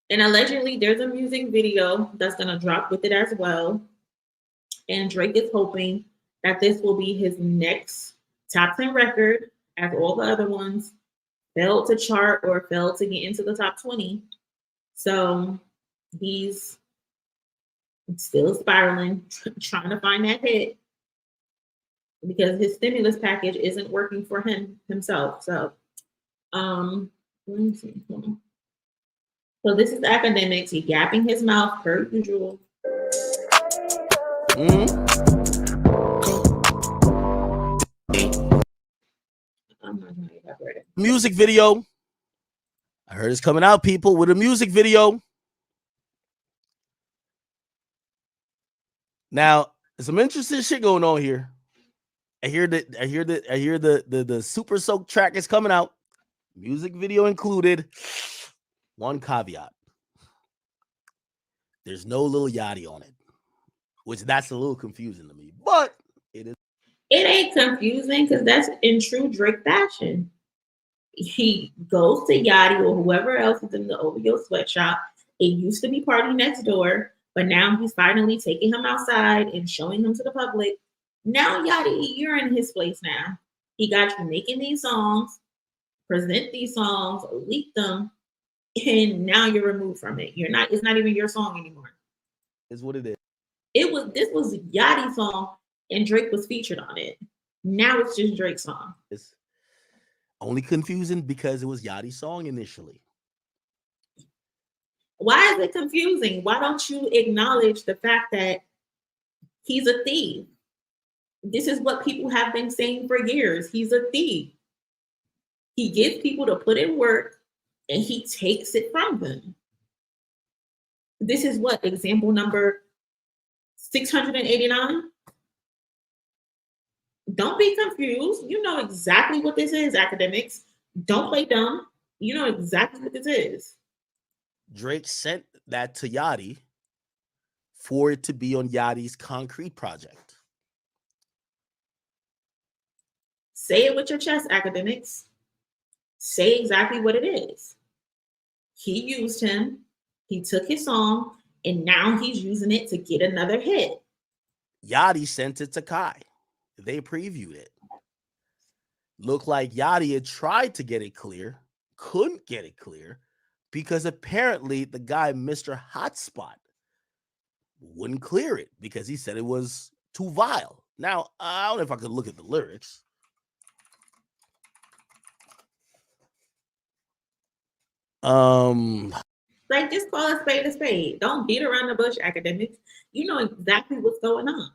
And allegedly, there's a music video that's going to drop with it as well. And Drake is hoping that this will be his next top 10 record, as all the other ones failed to chart or failed to get into the top 20. So he's still spiraling, trying to find that hit because his stimulus package isn't working for himself. So, let me see. So this is Academics. He gapping his mouth per usual. Music video. I heard it's coming out, people, with a music video. Now, there's some interesting shit going on here. I hear the Supersoak track is coming out. Music video included. One caveat. There's no Lil Yachty on it, which that's a little confusing to me, but it is. It ain't confusing because that's in true Drake fashion. He goes to Yachty or whoever else is in the OVO sweatshop. It used to be Party Next Door, but now he's finally taking him outside and showing him to the public. Now, Yachty, you're in his place now. He got you making these songs, present these songs, leak them, and now you're removed from it. It's not even your song anymore. Is what it is. This was Yachty's song and Drake was featured on it. Now it's just Drake's song. It's only confusing because it was Yachty's song initially. Why is it confusing? Why don't you acknowledge the fact that he's a thief? This is what people have been saying for years. He's a thief. He gets people to put in work and he takes it from them. This is what, example number 689? Don't be confused. You know exactly what this is, Academics. Don't play dumb. You know exactly what this is. Drake sent that to Yachty for it to be on Yachty's Concrete project. Say it with your chest, Academics. Say exactly what it is. He used him. He took his song, and now he's using it to get another hit. Yachty sent it to Kai. They previewed it. Looked like Yachty had tried to get it clear, couldn't get it clear, because apparently the guy, Mr. Hotspot, wouldn't clear it because he said it was too vile. Now, I don't know if I could look at the lyrics. Like, just call a spade a spade. Don't beat around the bush, Academics. You know exactly what's going on.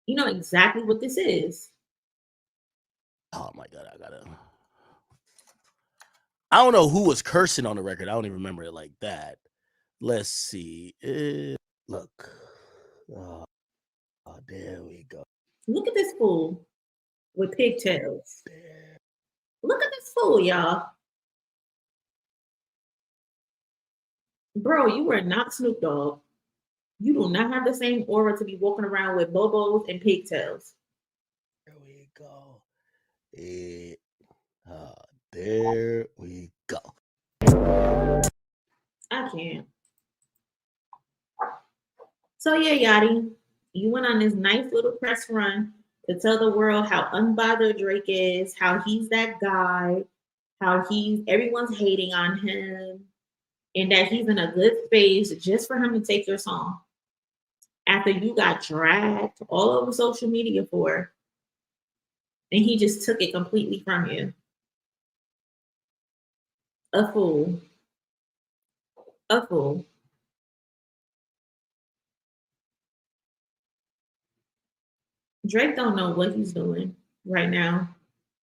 You know exactly what this is. Oh my God, I don't know who was cursing on the record. I don't even remember it like that. Let's see. Look. Oh, there we go. Look at this fool with pigtails. There. Look at this fool, y'all. Bro, you are not Snoop Dogg. You do not have the same aura to be walking around with bobos and pigtails. There we go. There we go. I can't. So yeah, Yachty, you went on this nice little press run to tell the world how unbothered Drake is, how he's that guy, how everyone's hating on him, and that he's in a good space just for him to take your song. After you got dragged all over social media for, and he just took it completely from you. A fool. A fool. Drake don't know what he's doing right now.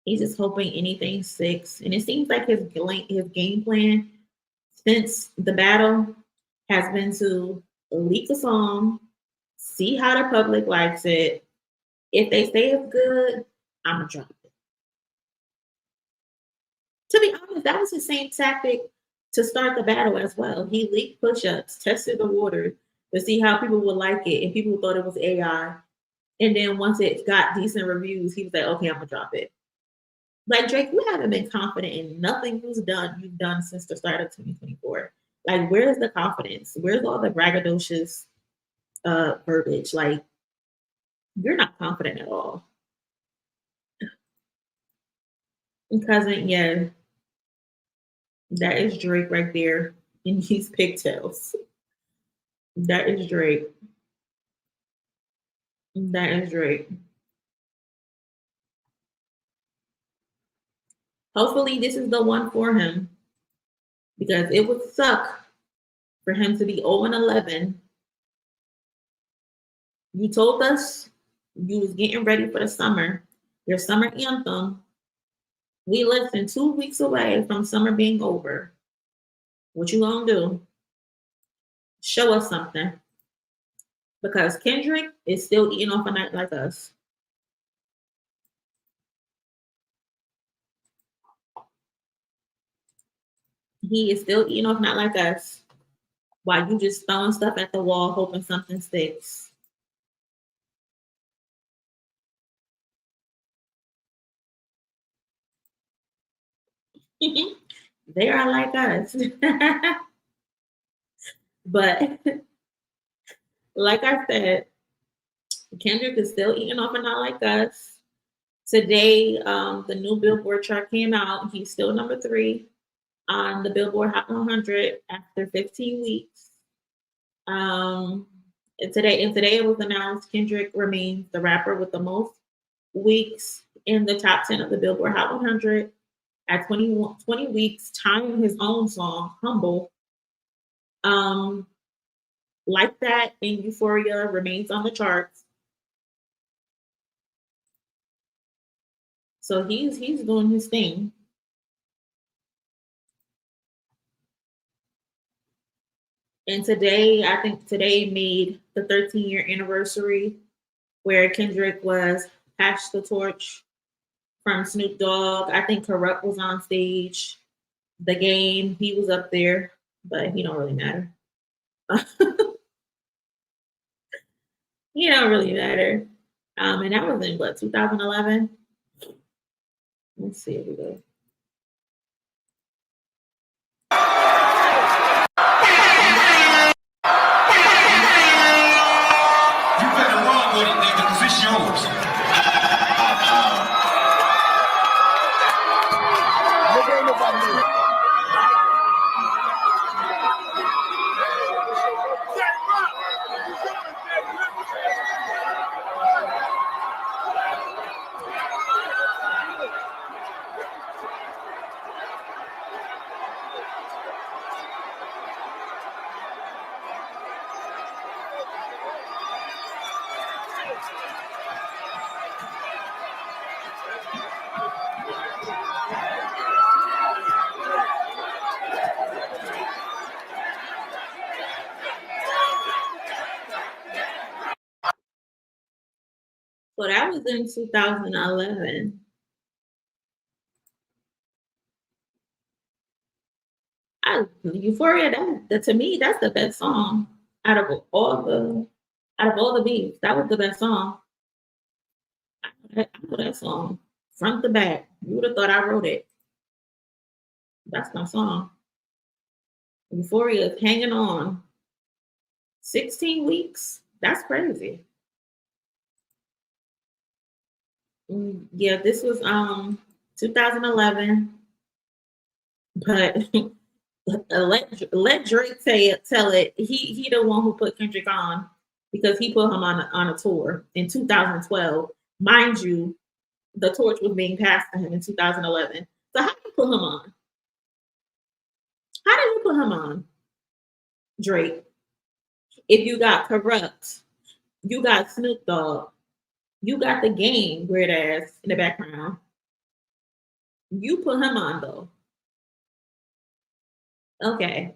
He's just hoping anything sticks. And it seems like his game plan since the battle has been to leak the song, see how the public likes it. If they say it's good, I'm going to drop it. To be honest, that was the same tactic to start the battle as well. He leaked push-ups, tested the water to see how people would like it, and people thought it was AI. And then once it got decent reviews, he was like, okay, I'm going to drop it. Like, Drake, you haven't been confident in nothing you've done since the start of 2024. Like, where's the confidence? Where's all the braggadocious verbiage? Like, you're not confident at all. Cousin, yeah, that is Drake right there in these pigtails. That is Drake. That is Drake. Hopefully, this is the one for him because it would suck for him to be 0-11. You told us you was getting ready for the summer, your summer anthem. We less than 2 weeks away from summer being over. What you gonna do? Show us something. Because Kendrick is still eating off a night like us. He is still eating off not like us. While you just throwing stuff at the wall, hoping something sticks. They are like us. But like I said, Kendrick is still eating off and not like us. Today, the new Billboard chart came out. He's still number 3 on the Billboard Hot 100 after 15 weeks. And today it was announced Kendrick remains the rapper with the most weeks in the top 10 of the Billboard Hot 100 at 20 weeks, tying his own song, Humble. Like That and Euphoria remains on the charts. So he's doing his thing. And today, I think today made the 13-year anniversary where Kendrick was passed the torch from Snoop Dogg. I think Corrupt was on stage. The Game, he was up there, but he don't really matter. He don't really matter. And that was in what, 2011? Let's see if we go. You better run with it, nigga, because it's yours. So that was in 2011. Euphoria, that to me, that's the best song out of all the beats. That was the best song. I know that song front to back. You would have thought I wrote it. That's my song. Euphoria is hanging on. 16 weeks. That's crazy. Yeah, this was 2011. But let Drake tell it. He the one who put Kendrick on because he put him on a tour in 2012. Mind you, the torch was being passed to him in 2011. So how did you put him on? How did you put him on, Drake? If you got Corrupt, you got Snoop Dogg, you got The Game, weird ass in the background. You put him on though. Okay.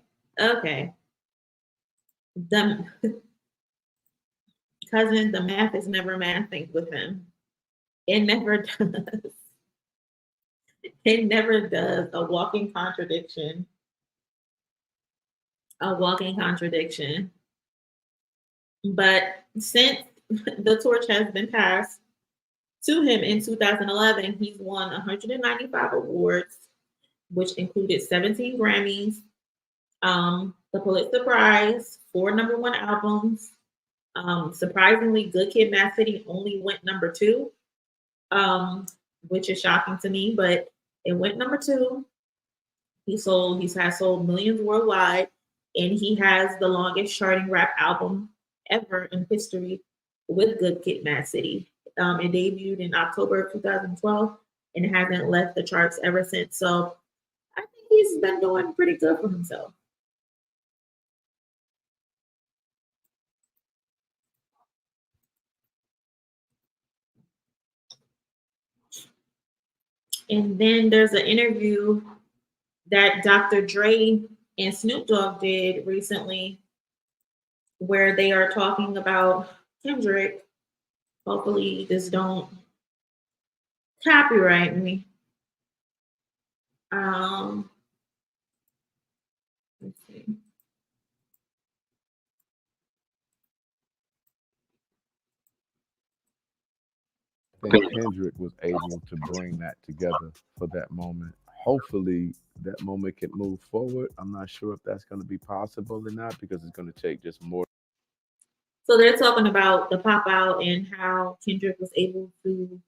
The cousin, the math is never mathing with him. It never does. It never does. A walking contradiction. But since the torch has been passed to him in 2011, he's won 195 awards, which included 17 Grammys, the Pulitzer Prize, 4 #1 albums. Surprisingly, Good Kid, Mad City only went #2, which is shocking to me, but it went #2. He's sold millions worldwide, and he has the longest charting rap album ever in history with Good Kid, Mad City. It debuted in October of 2012 and hasn't left the charts ever since. So I think he's been doing pretty good for himself. And then there's an interview that Dr. Dre and Snoop Dogg did recently where they are talking about Kendrick. Hopefully this don't copyright me. Let's see. I think Kendrick was able to bring that together for that moment. Hopefully, that moment can move forward. I'm not sure if that's going to be possible or not because it's going to take just more. So they're talking about the pop out and how Kendrick was able to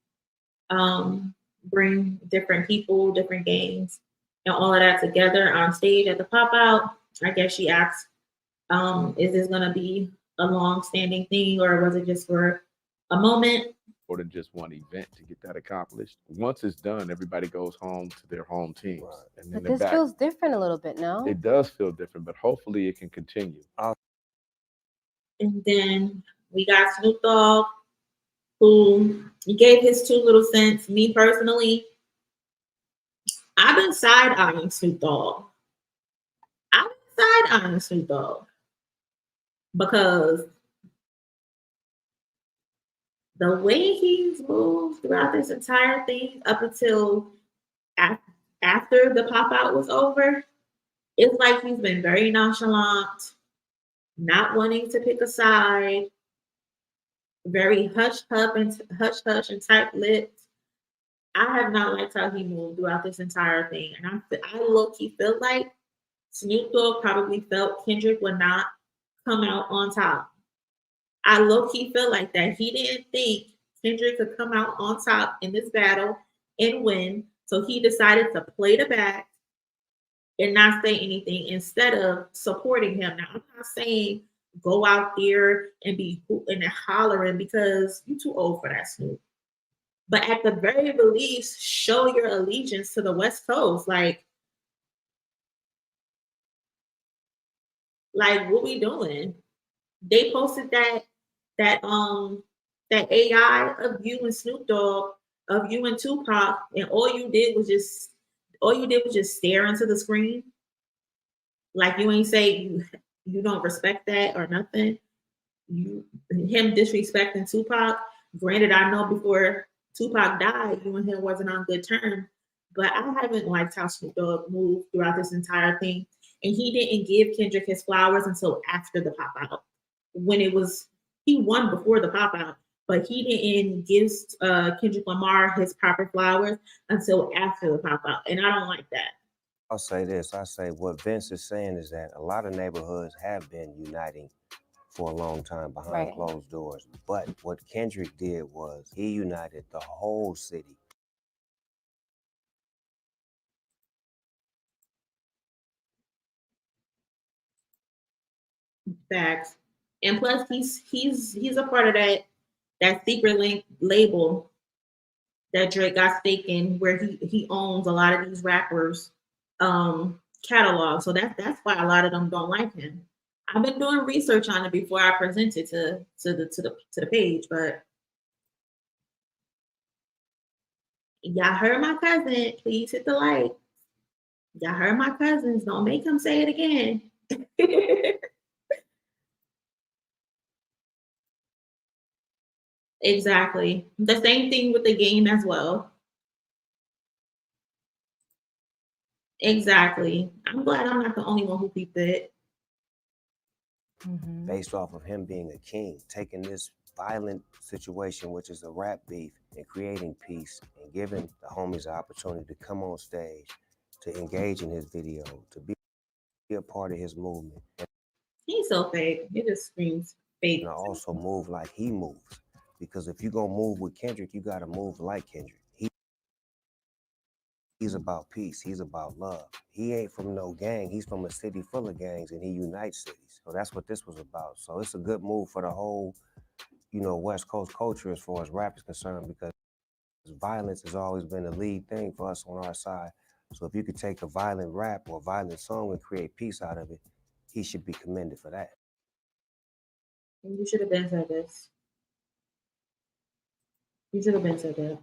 bring different people, different gangs, and all of that together on stage at the pop out. I guess she asked, is this going to be a long-standing thing or was it just for a moment? Or than just one event to get that accomplished. Once it's done, everybody goes home to their home teams. Right. And then But this feels different a little bit, no? It does feel different, but hopefully it can continue. And then we got Snoop Dogg, who gave his 2 little cents. Me personally, I've been side-eyeing Snoop Dogg. Because the way he's moved throughout this entire thing up until after the pop out was over, it's like he's been very nonchalant, not wanting to pick a side, very hush hush and tight lipped. I have not liked how he moved throughout this entire thing, and I low-key feel like Snoop Dogg probably felt Kendrick would not come out on top. I low-key feel like that. He didn't think Kendrick could come out on top in this battle and win. So he decided to play the back and not say anything instead of supporting him. Now, I'm not saying go out there and be hooting and hollering because you're too old for that, Snoop. But at the very least, show your allegiance to the West Coast. Like what we doing? They posted that AI of you and Snoop Dogg, of you and Tupac, and all you did was just stare into the screen. Like you ain't say you don't respect that or nothing. Him disrespecting Tupac, Granted, I know before Tupac died, you and him wasn't on good terms, but I haven't liked how Snoop Dogg moved throughout this entire thing. And he didn't give Kendrick his flowers until after the pop out. When it was, he won before the pop out, but he didn't give Kendrick Lamar his proper flowers until after the pop out. And I don't like that. I'll say this. I say what Vince is saying is that a lot of neighborhoods have been uniting for a long time behind closed doors. But what Kendrick did was he united the whole city. Facts. And plus he's a part of that secret link label that Drake got stake in, where he owns a lot of these rappers catalog. So that's why a lot of them don't like him. I've been doing research on it before I present it to the page, but y'all heard my cousin. Please hit the like. Y'all heard my cousins. Don't make him say it again. Exactly. The same thing with the game as well. Exactly. I'm glad I'm not the only one who peeped it. Based off of him being a king, taking this violent situation, which is a rap beef, and creating peace and giving the homies the opportunity to come on stage, to engage in his video, to be a part of his movement. He's so fake. It just screams fake. And also move like he moves. Because if you're going to move with Kendrick, you got to move like Kendrick. He's about peace. He's about love. He ain't from no gang. He's from a city full of gangs, and he unites cities. So that's what this was about. So it's a good move for the whole, West Coast culture as far as rap is concerned, because violence has always been the lead thing for us on our side. So if you could take a violent rap or a violent song and create peace out of it, he should be commended for that. You should have been said this. You should have been said that.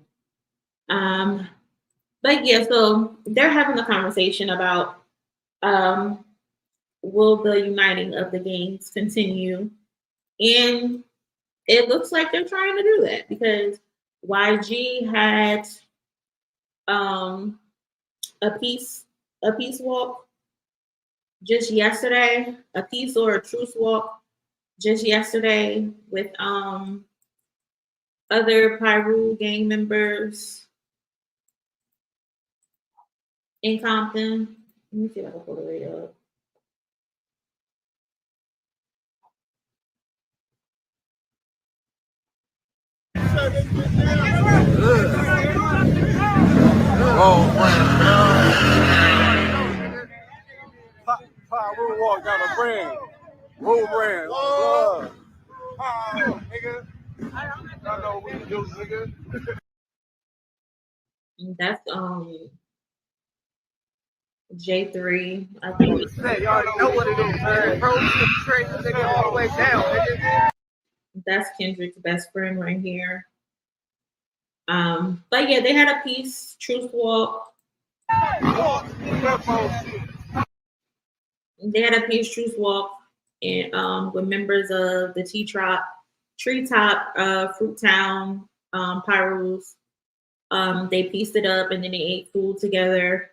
But yeah, so they're having a conversation about will the uniting of the gangs continue? And it looks like they're trying to do that, because YG had a peace walk just yesterday, a peace or a truce walk just yesterday with other Pyru gang members in Compton. Let me see if I can pull the radio up. Pyru walk down a brand. Roll brand. Nigga. I know what we do, nigga. That's J3. I think. You already know what it is, man. Bro, straight nigga all the way down, nigga. That's Kendrick's best friend right here. But yeah, they had a peace truce walk. They had a peace truce walk and with members of the Treetop, Fruittown, Pyrus. They pieced it up and then they ate food together.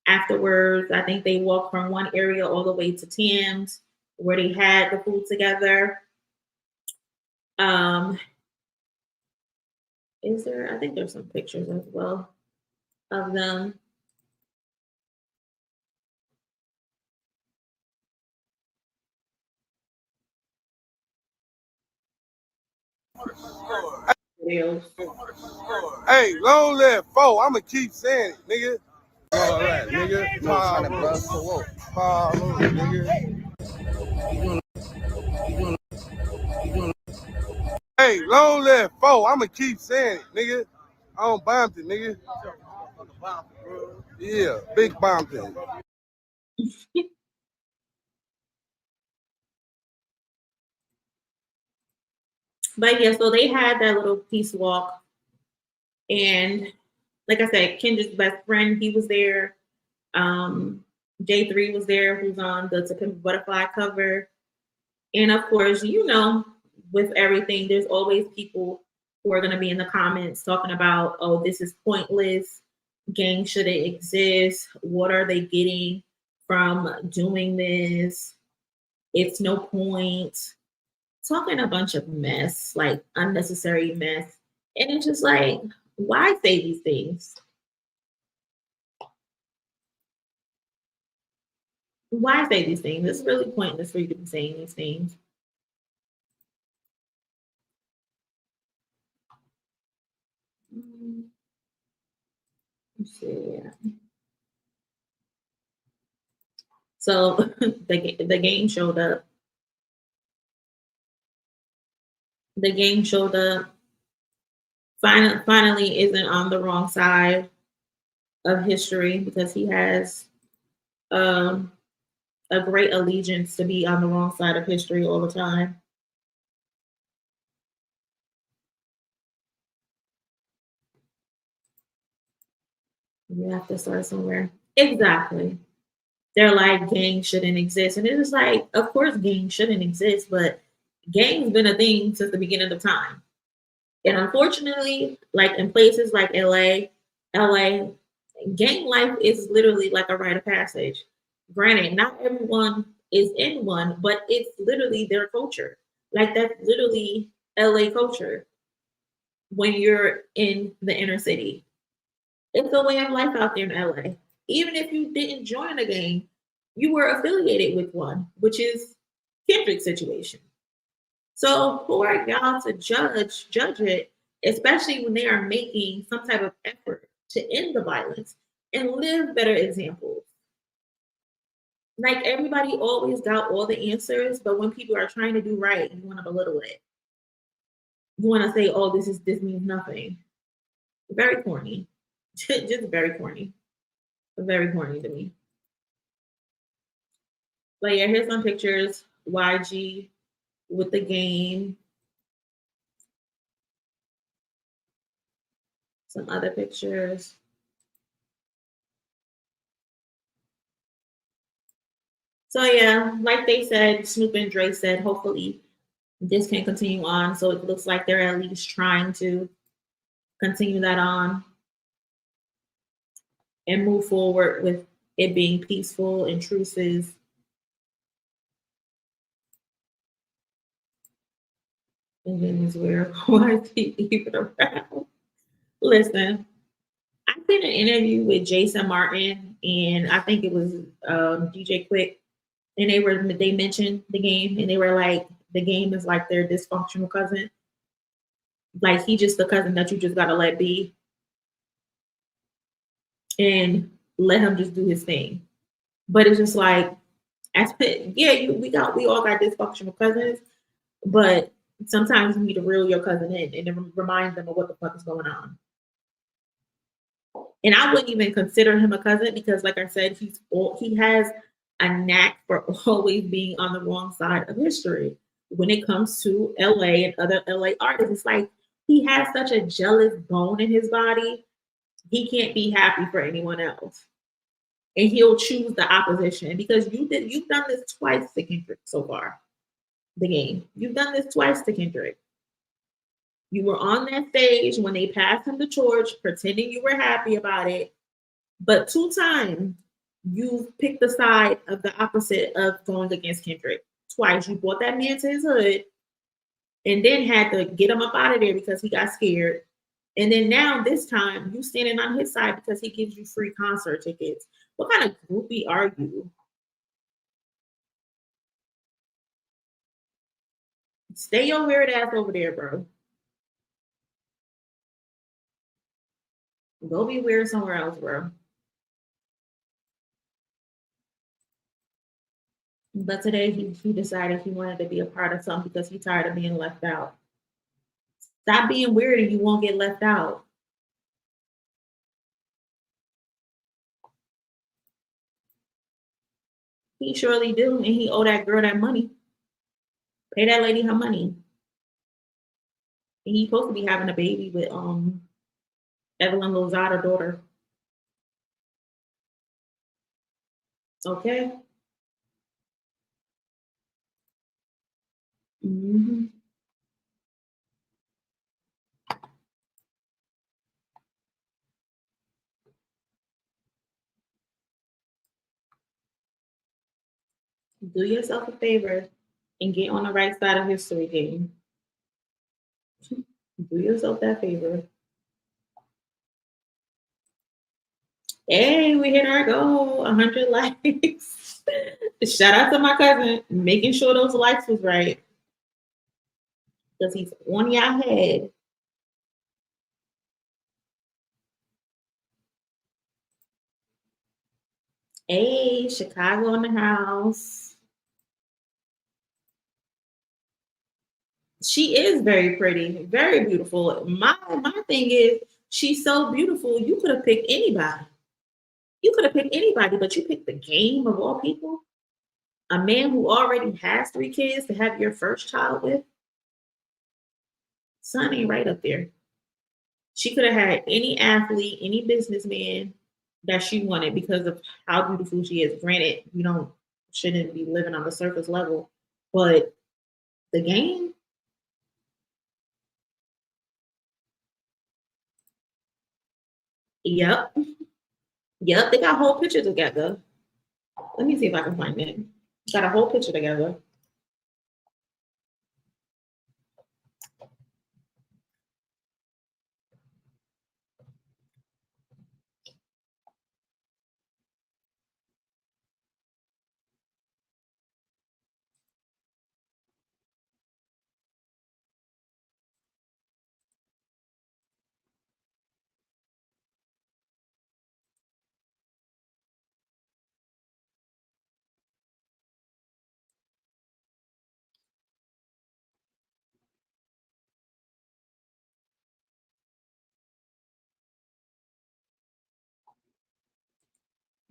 Afterwards, I think they walked from one area all the way to Tim's, where they had the food together. I think there's some pictures as well of them. Hey, long live foe. I'ma keep saying it, nigga. All that, nigga. Hey, long live foe. I'ma keep saying it, nigga. I don't bomb it, nigga. Yeah, big bomb thing. But yeah, so they had that little peace walk. And like I said, Kendrick's best friend, he was there. J3 was there, who's on the To Pimp a Butterfly cover. And of course, with everything, there's always people who are going to be in the comments talking about, oh, this is pointless. Gangs shouldn't exist. What are they getting from doing this? It's no point. Talking a bunch of mess, like unnecessary mess. And it's just like, why say these things? Why say these things? It's really pointless for you to be saying these things. Let's see. So the game showed up. The game showed up. Finally isn't on the wrong side of history because he has a great allegiance to be on the wrong side of history all the time. You have to start somewhere. Exactly. They're like gangs shouldn't exist. And it's like, of course gangs shouldn't exist, but gangs been a thing since the beginning of time. And unfortunately, like in places like LA, gang life is literally like a rite of passage. Granted, not everyone is in one, but it's literally their culture. Like that's literally LA culture when you're in the inner city. It's a way of life out there in LA. Even if you didn't join a gang, you were affiliated with one, which is Kendrick's situation. So who are y'all to judge it, especially when they are making some type of effort to end the violence and live better examples? Like everybody always got all the answers, but when people are trying to do right, you want to belittle it. You want to say, "Oh, this means nothing." Very corny, just very corny, very corny to me. But yeah, here's some pictures. YG with the game. Some other pictures. So yeah, like they said, Snoop and Dre said, hopefully this can continue on. So it looks like they're at least trying to continue that on and move forward with it being peaceful and truces. And then is where why is he even around? Listen, I did an interview with Jason Martin and I think it was DJ Quick, and they mentioned the game and they were like, the game is like their dysfunctional cousin. Like he just the cousin that you just gotta let be and let him just do his thing. But it's just like, we all got dysfunctional cousins, but sometimes you need to reel your cousin in and then remind them of what the fuck is going on. And I wouldn't even consider him a cousin because, like I said, he has a knack for always being on the wrong side of history when it comes to LA and other LA artists. It's like he has such a jealous bone in his body. He can't be happy for anyone else. And he'll choose the opposition because you've done this twice to Kendrick so far. The game. You've done this twice to Kendrick. You were on that stage when they passed him the torch, pretending you were happy about it. But 2 times you picked the side of the opposite of going against Kendrick. Twice you brought that man to his hood and then had to get him up out of there because he got scared. And then now this time you standing on his side because he gives you free concert tickets. What kind of groupie are you? Stay your weird ass over there, bro. Go be weird somewhere else, bro. But today he decided he wanted to be a part of something because he's tired of being left out. Stop being weird and you won't get left out. He surely do, and he owe that girl that money. Pay that lady her money. And he's supposed to be having a baby with Evelyn Lozada's daughter. Okay. Mm-hmm. Do yourself a favor and get on the right side of history, game. Do yourself that favor. Hey, we hit our goal, 100 likes. Shout out to my cousin, making sure those likes was right. Because he's on your head. Hey, Chicago in the house. She is very pretty, very beautiful. My thing is, she's so beautiful. You could have picked anybody. You could have picked anybody, but you picked the game of all people. A man who already has 3 kids to have your first child with. Son ain't right up there. She could have had any athlete, any businessman that she wanted because of how beautiful she is. Granted, shouldn't be living on the surface level, but the game. Yep. Yep, they got a whole picture together. Let me see if I can find it. Got a whole picture together.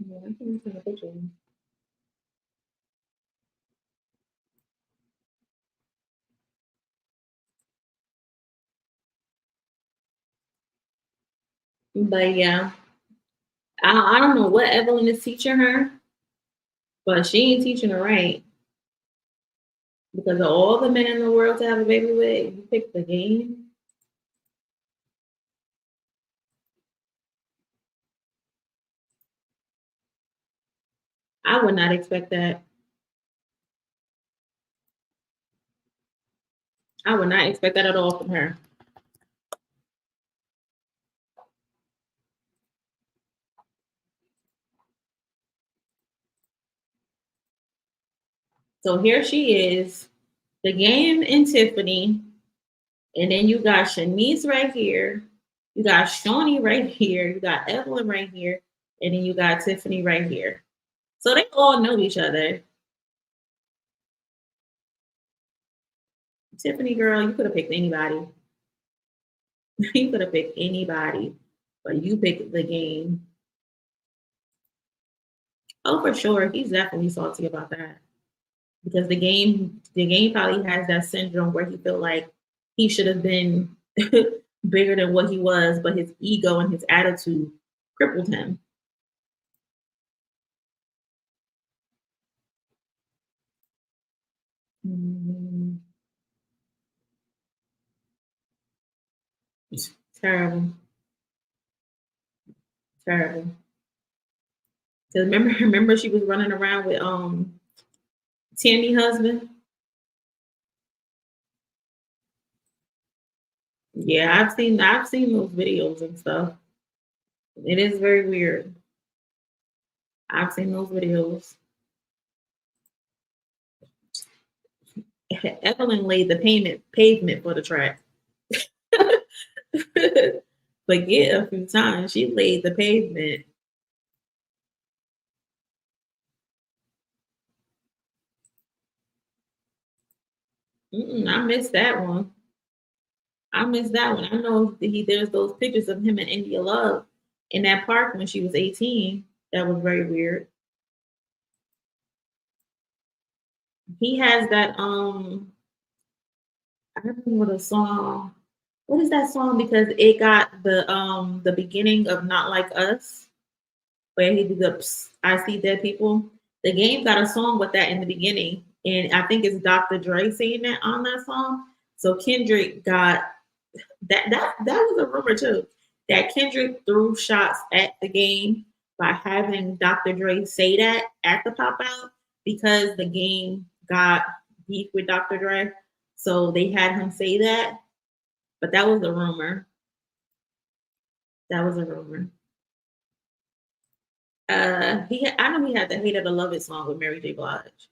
Yeah, I can find the picture. But yeah, I don't know what Evelyn is teaching her, but she ain't teaching her right. Because of all the men in the world to have a baby with, you pick the game. I would not expect that. I would not expect that at all from her. So here she is, the game and Tiffany, and then you got Shanice right here, you got Shawnee right here, you got Evelyn right here, and then you got Tiffany right here. So they all know each other. Tiffany, girl, you could have picked anybody. You could have picked anybody, but you picked the game. Oh, for sure, he's definitely salty about that because the game probably has that syndrome where he feel like he should have been bigger than what he was, but his ego and his attitude crippled him. Mm. Terrible. Terrible. Cause remember she was running around with Tammy husband. Yeah, I've seen those videos and stuff. It is very weird. I've seen those videos. Evelyn laid the pavement for the track. Forget a few times. She laid the pavement. I missed that one. I missed that one. I know there's those pictures of him and India Love in that park when she was 18. That was very weird. He has that I don't remember the song. What is that song? Because it got the beginning of Not Like Us, where he did the Psst, I See Dead People. The game got a song with that in the beginning, and I think it's Dr. Dre saying that on that song. So Kendrick got that was a rumor too. That Kendrick threw shots at the game by having Dr. Dre say that at the pop out. because the Game got beef with Dr. Dre. So they had him say that. But that was a rumor. That was a rumor. I know he had the Hate It or Love It song with Mary J. Blige.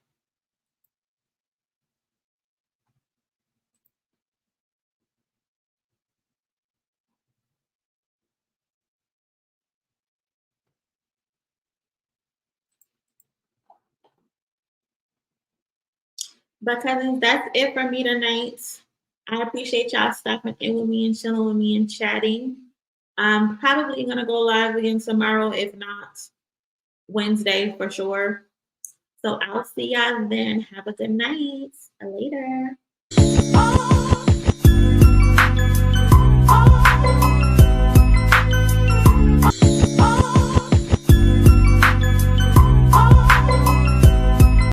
But cousins, that's it for me tonight. I appreciate y'all stopping in with me and chilling with me and chatting. I'm probably gonna go live again tomorrow, if not Wednesday for sure. So I'll see y'all then. Have a good night. Later.